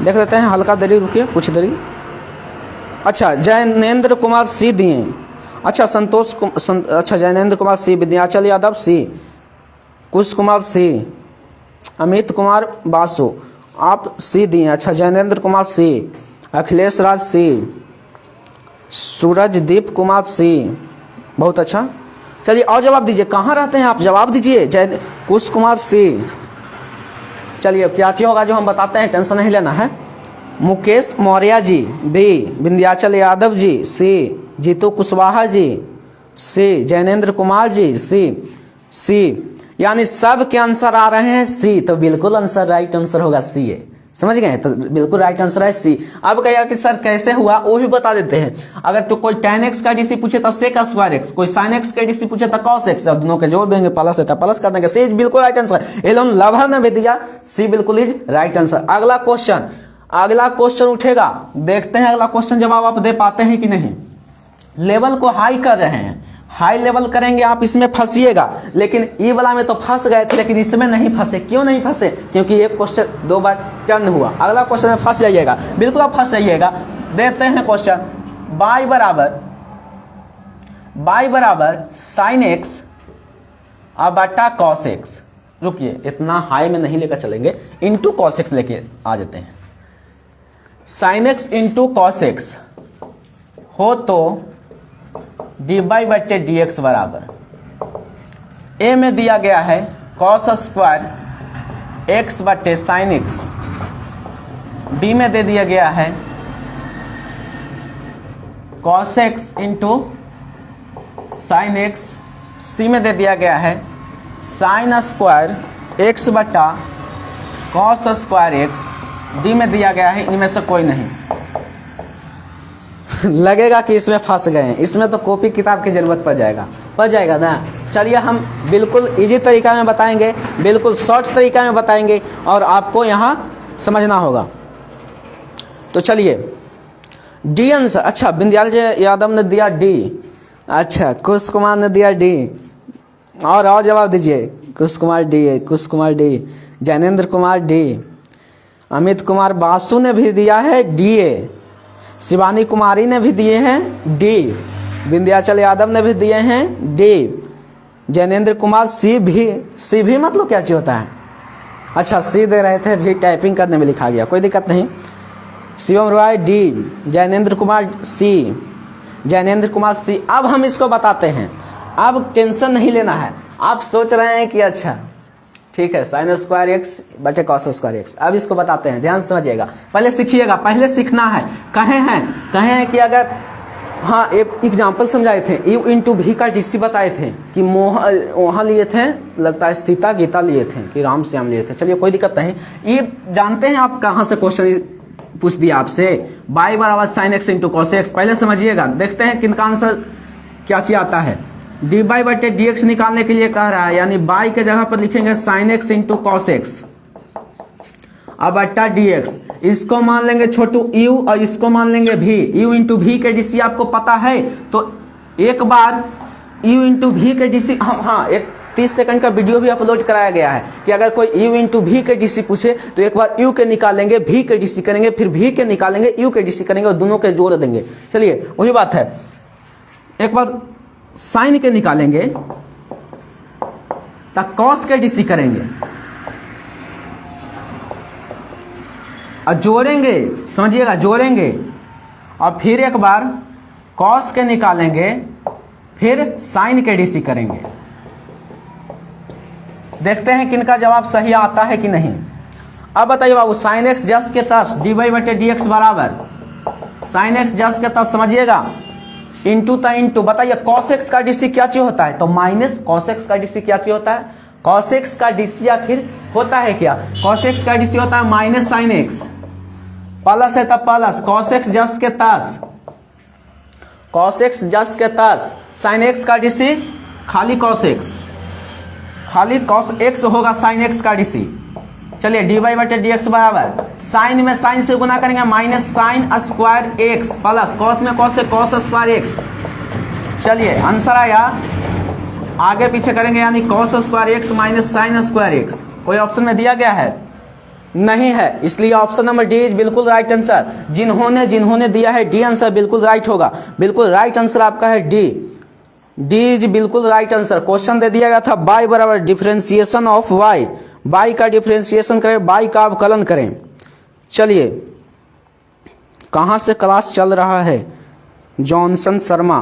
देख लेते हैं, हल्का देरी रुकिए कुछ देरी। अच्छा जैनेन्द्र कुमार सी दिए, अच्छा अच्छा जैनेन्द्र कुमार सी, विद्याचल यादव सी, कुश कुमार सी, अमित कुमार बासु आप सी दिए। अच्छा जैनेन्द्र कुमार सी, अखिलेश राज सी, सूरजदीप कुमार सी, बहुत अच्छा। चलिए और जवाब दीजिए, कहाँ रहते हैं आप? जवाब दीजिए। जय कुश कुमार सी। चलिए क्या चीज होगा जो हम बताते हैं, टेंशन नहीं लेना है। मुकेश मौर्य जी, बी विंध्याचल यादव जी, सी जीतू कुशवाहा जी, सी जैनेन्द्र कुमार जी, सी यानी सब के आंसर आ रहे हैं सी, तो बिल्कुल आंसर राइट आंसर होगा सी है। समझ गए? तो बिल्कुल राइट आंसर है सी। अब कहेगा कि सर कैसे हुआ, वो भी बता देते हैं। अगर तो कोई tan x का डीसी पूछे तो sec स्क्वायर एक्स, कोई sin x का डीसी पूछे तो cos x, दोनों के जोड़ देंगे प्लस है तो प्लस कर देंगे। सी बिल्कुल राइट आंसर। एलोन लवर ने भी दिया सी बिल्कुल इज राइट आंसर। अगला क्वेश्चन उठेगा, देखते हैं अगला क्वेश्चन जवाब आप दे पाते हैं कि नहीं। लेवल को हाई कर रहे हैं, हाई लेवल करेंगे आप इसमें फंसिएगा। लेकिन ई वाला में तो फंस गए थे, लेकिन इसमें नहीं फंसे। क्यों नहीं फंसे? क्योंकि ये क्वेश्चन 2 बार टर्न हुआ। अगला क्वेश्चन में फंस जाइएगा, बिल्कुल आप फंस जाइएगा। देखते हैं क्वेश्चन, y बराबर साइन एक्स अब बटा कॉस एक्स। रुकिए इतना हाई में नहीं लेकर चलेंगे, इंटू कॉस एक्स लेके आ जाते हैं। Sine x into cos x हो तो dy बटे dx बराबर, ए में दिया गया है कॉस स्क्वायर एक्स बटे साइन एक्स, बी में दे दिया गया है cos x into sine x, C में दे दिया गया है साइन स्क्वायर एक्स बटा कॉस स्क्वायर एक्स, डी में दिया गया है इनमें से कोई नहीं। लगेगा कि इसमें फंस गए हैं, इसमें तो कॉपी किताब की जरूरत पड़ जाएगा ना। चलिए हम बिल्कुल इजी तरीका में बताएंगे, बिल्कुल शॉर्ट तरीका में बताएंगे और आपको यहाँ समझना होगा। तो चलिए डी आंसर, अच्छा विंध्याचल यादव ने दिया डी, अच्छा कुश कुमार ने दिया डी, और जवाब दीजिए। कुश कुमार डी, जैनेन्द्र कुमार डी, अमित कुमार बासु ने भी दिया है डी, शिवानी कुमारी ने भी दिए हैं डी, विंध्याचल यादव ने भी दिए हैं डी, जैनेन्द्र कुमार सी भी मतलब क्या चीज होता है? अच्छा सी दे रहे थे, भी टाइपिंग करने में लिखा गया, कोई दिक्कत नहीं। शिवम रॉय डी, जैनेन्द्र कुमार सी। अब हम इसको बताते हैं, अब टेंशन नहीं लेना है। आप सोच रहे हैं कि अच्छा ठीक है साइन स्क्वायर एक्स बटे कॉस स्क्वायर एक्स, अब इसको बताते हैं, ध्यान से समझिएगा, पहले सीखिएगा, पहले सीखना है। कहे हैं कि अगर हाँ एक एग्जाम्पल समझाए थे, यू इंटू भी का डीसी बताए थे कि वहाँ लिए थे, लगता है सीता गीता लिए थे कि राम श्याम लिए थे। चलिए कोई दिक्कत नहीं, ये जानते हैं आप कहाँ से क्वेश्चन पूछ दिया आपसे। y बराबर sine x into cos x, पहले समझिएगा, देखते हैं किनका आंसर क्या चीज आता है। डी बाई बटे डी एक्स निकालने के लिए कह रहा है, यानी बाई के जगह पर लिखेंगे sine x into cos x अब बट्टा डी एक्स। इसको मान लेंगे छोटू यू और इसको मान लेंगे भी। यू इंटू भी के डीसी आपको पता है, तो एक बार यू इंटू भी के डीसी हाँ एक 30 सेकंड का वीडियो भी अपलोड कराया गया है कि अगर कोई यू इंटू भी के डीसी पूछे तो एक बार यू के निकालेंगे, भी के डीसी करेंगे, फिर भी के निकालेंगे, यू के डीसी करेंगे और दोनों के जोड़ देंगे। चलिए वही बात है, एक बार साइन के निकालेंगे तब कॉस के डीसी करेंगे और जोड़ेंगे, समझिएगा जोड़ेंगे, और फिर एक बार कॉस के निकालेंगे, फिर साइन के डीसी करेंगे। देखते हैं किनका जवाब सही आता है कि नहीं। अब बताइए बाबू, साइन एक्स जस के तस डी वाई बटे डी एक्स बराबर साइन एक्स जस के तस, समझिएगा इंटू था इंटू। बताइए कॉस एक्स का डीसी क्या चीज होता है, तो माइनस कॉस एक्स का डीसी क्या चीज होता है, कॉस एक्स का डीसी आखिर होता है क्या, कॉस एक्स का डीसी होता है माइनस साइन एक्स, प्लस है तब प्लस कॉस एक्स जस के तस, कॉस एक्स जस के तस साइन एक्स का डीसी खाली कॉस एक्स, खाली कॉस एक्स होगा साइन एक्स का डीसी। चलिए डी वाई बटे डी एक्स बराबर साइन में साइन से गुना करेंगे minus sign square x plus cos में कॉस से कॉस स्क्वायर एक्स। चलिए आंसर आया, आगे पीछे करेंगे यानी cos square x minus sign square x. कोई ऑप्शन में दिया गया है? नहीं है, इसलिए ऑप्शन नंबर डी इज बिल्कुल राइट आंसर। जिन्होंने दिया है डी आंसर बिल्कुल राइट होगा, बिल्कुल राइट आंसर आपका है डी। डी इज बिल्कुल राइट आंसर। क्वेश्चन दे दिया गया था बाई बराबर डिफरेंशिएशन ऑफ वाई, बाई का डिफरेंशिएशन करें, बाई का अवकलन करें। चलिए कहां से क्लास चल रहा है, जॉनसन शर्मा,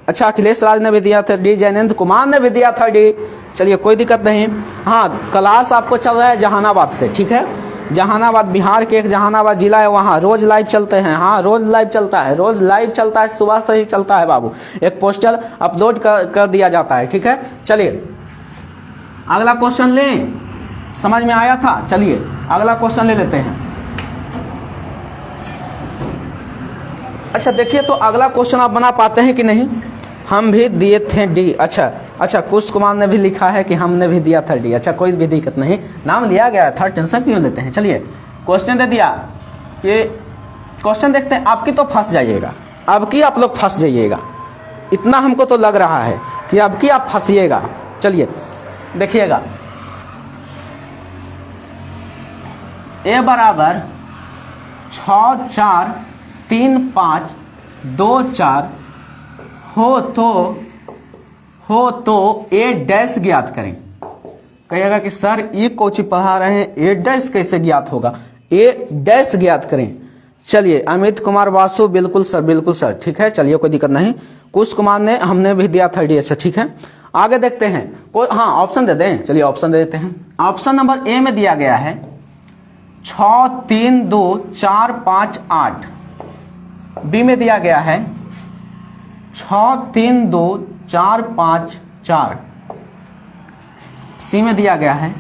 अच्छा अखिलेश राज ने भी दिया था डी, जयनेंद्र कुमार ने भी दिया था डी। चलिए कोई दिक्कत नहीं। हाँ क्लास आपको चल रहा है जहानाबाद से, ठीक है, जहानाबाद बिहार के एक जहानाबाद जिला है, वहाँ रोज लाइव चलते हैं। हाँ रोज लाइव चलता है, रोज लाइव चलता है, सुबह से ही चलता है बाबू। एक पोस्टर अपलोड कर दिया जाता है, ठीक है। चलिए अगला क्वेश्चन लें, समझ में आया था? चलिए अगला क्वेश्चन ले लेते हैं। अच्छा देखिए तो अगला क्वेश्चन आप बना पाते हैं कि नहीं। हम भी दिए थे डी, अच्छा कुश कुमार ने भी लिखा है कि हमने भी दिया था डी। अच्छा कोई भी दिक्कत नहीं, नाम लिया गया था, टेंशन क्यों लेते हैं। चलिए क्वेश्चन दे दिया, ये क्वेश्चन देखते हैं। आपकी तो फंस जाइएगा, अब की आप लोग फंस जाइएगा, इतना हमको तो लग रहा है कि अब की आप फंसिएगा। चलिए देखिएगा, ए बराबर 6 4 3 5 2 4 हो तो ए डैश ज्ञात करें। कहिएगा कि सर ये कोची पढ़ा रहे हैं, ए डैश कैसे ज्ञात होगा, ए डैश ज्ञात करें। चलिए अमित कुमार वासु, बिल्कुल सर, ठीक है। चलिए कोई दिक्कत नहीं। कुश कुमार ने, हमने भी दिया था डी, अच्छा ठीक है। आगे देखते हैं, कोई हाँ ऑप्शन दे दें। चलिए ऑप्शन दे देते हैं। ऑप्शन नंबर ए में दिया गया है 6 3 2 4 5 8, बी में दिया गया है 6 3 2 4 5 4, सी में दिया गया है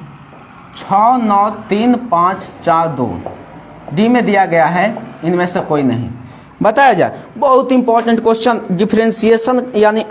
6 9 3 5 4 2, डी में दिया गया है इनमें से कोई नहीं। बताया जाए, बहुत इंपॉर्टेंट क्वेश्चन, डिफरेंशिएशन यानी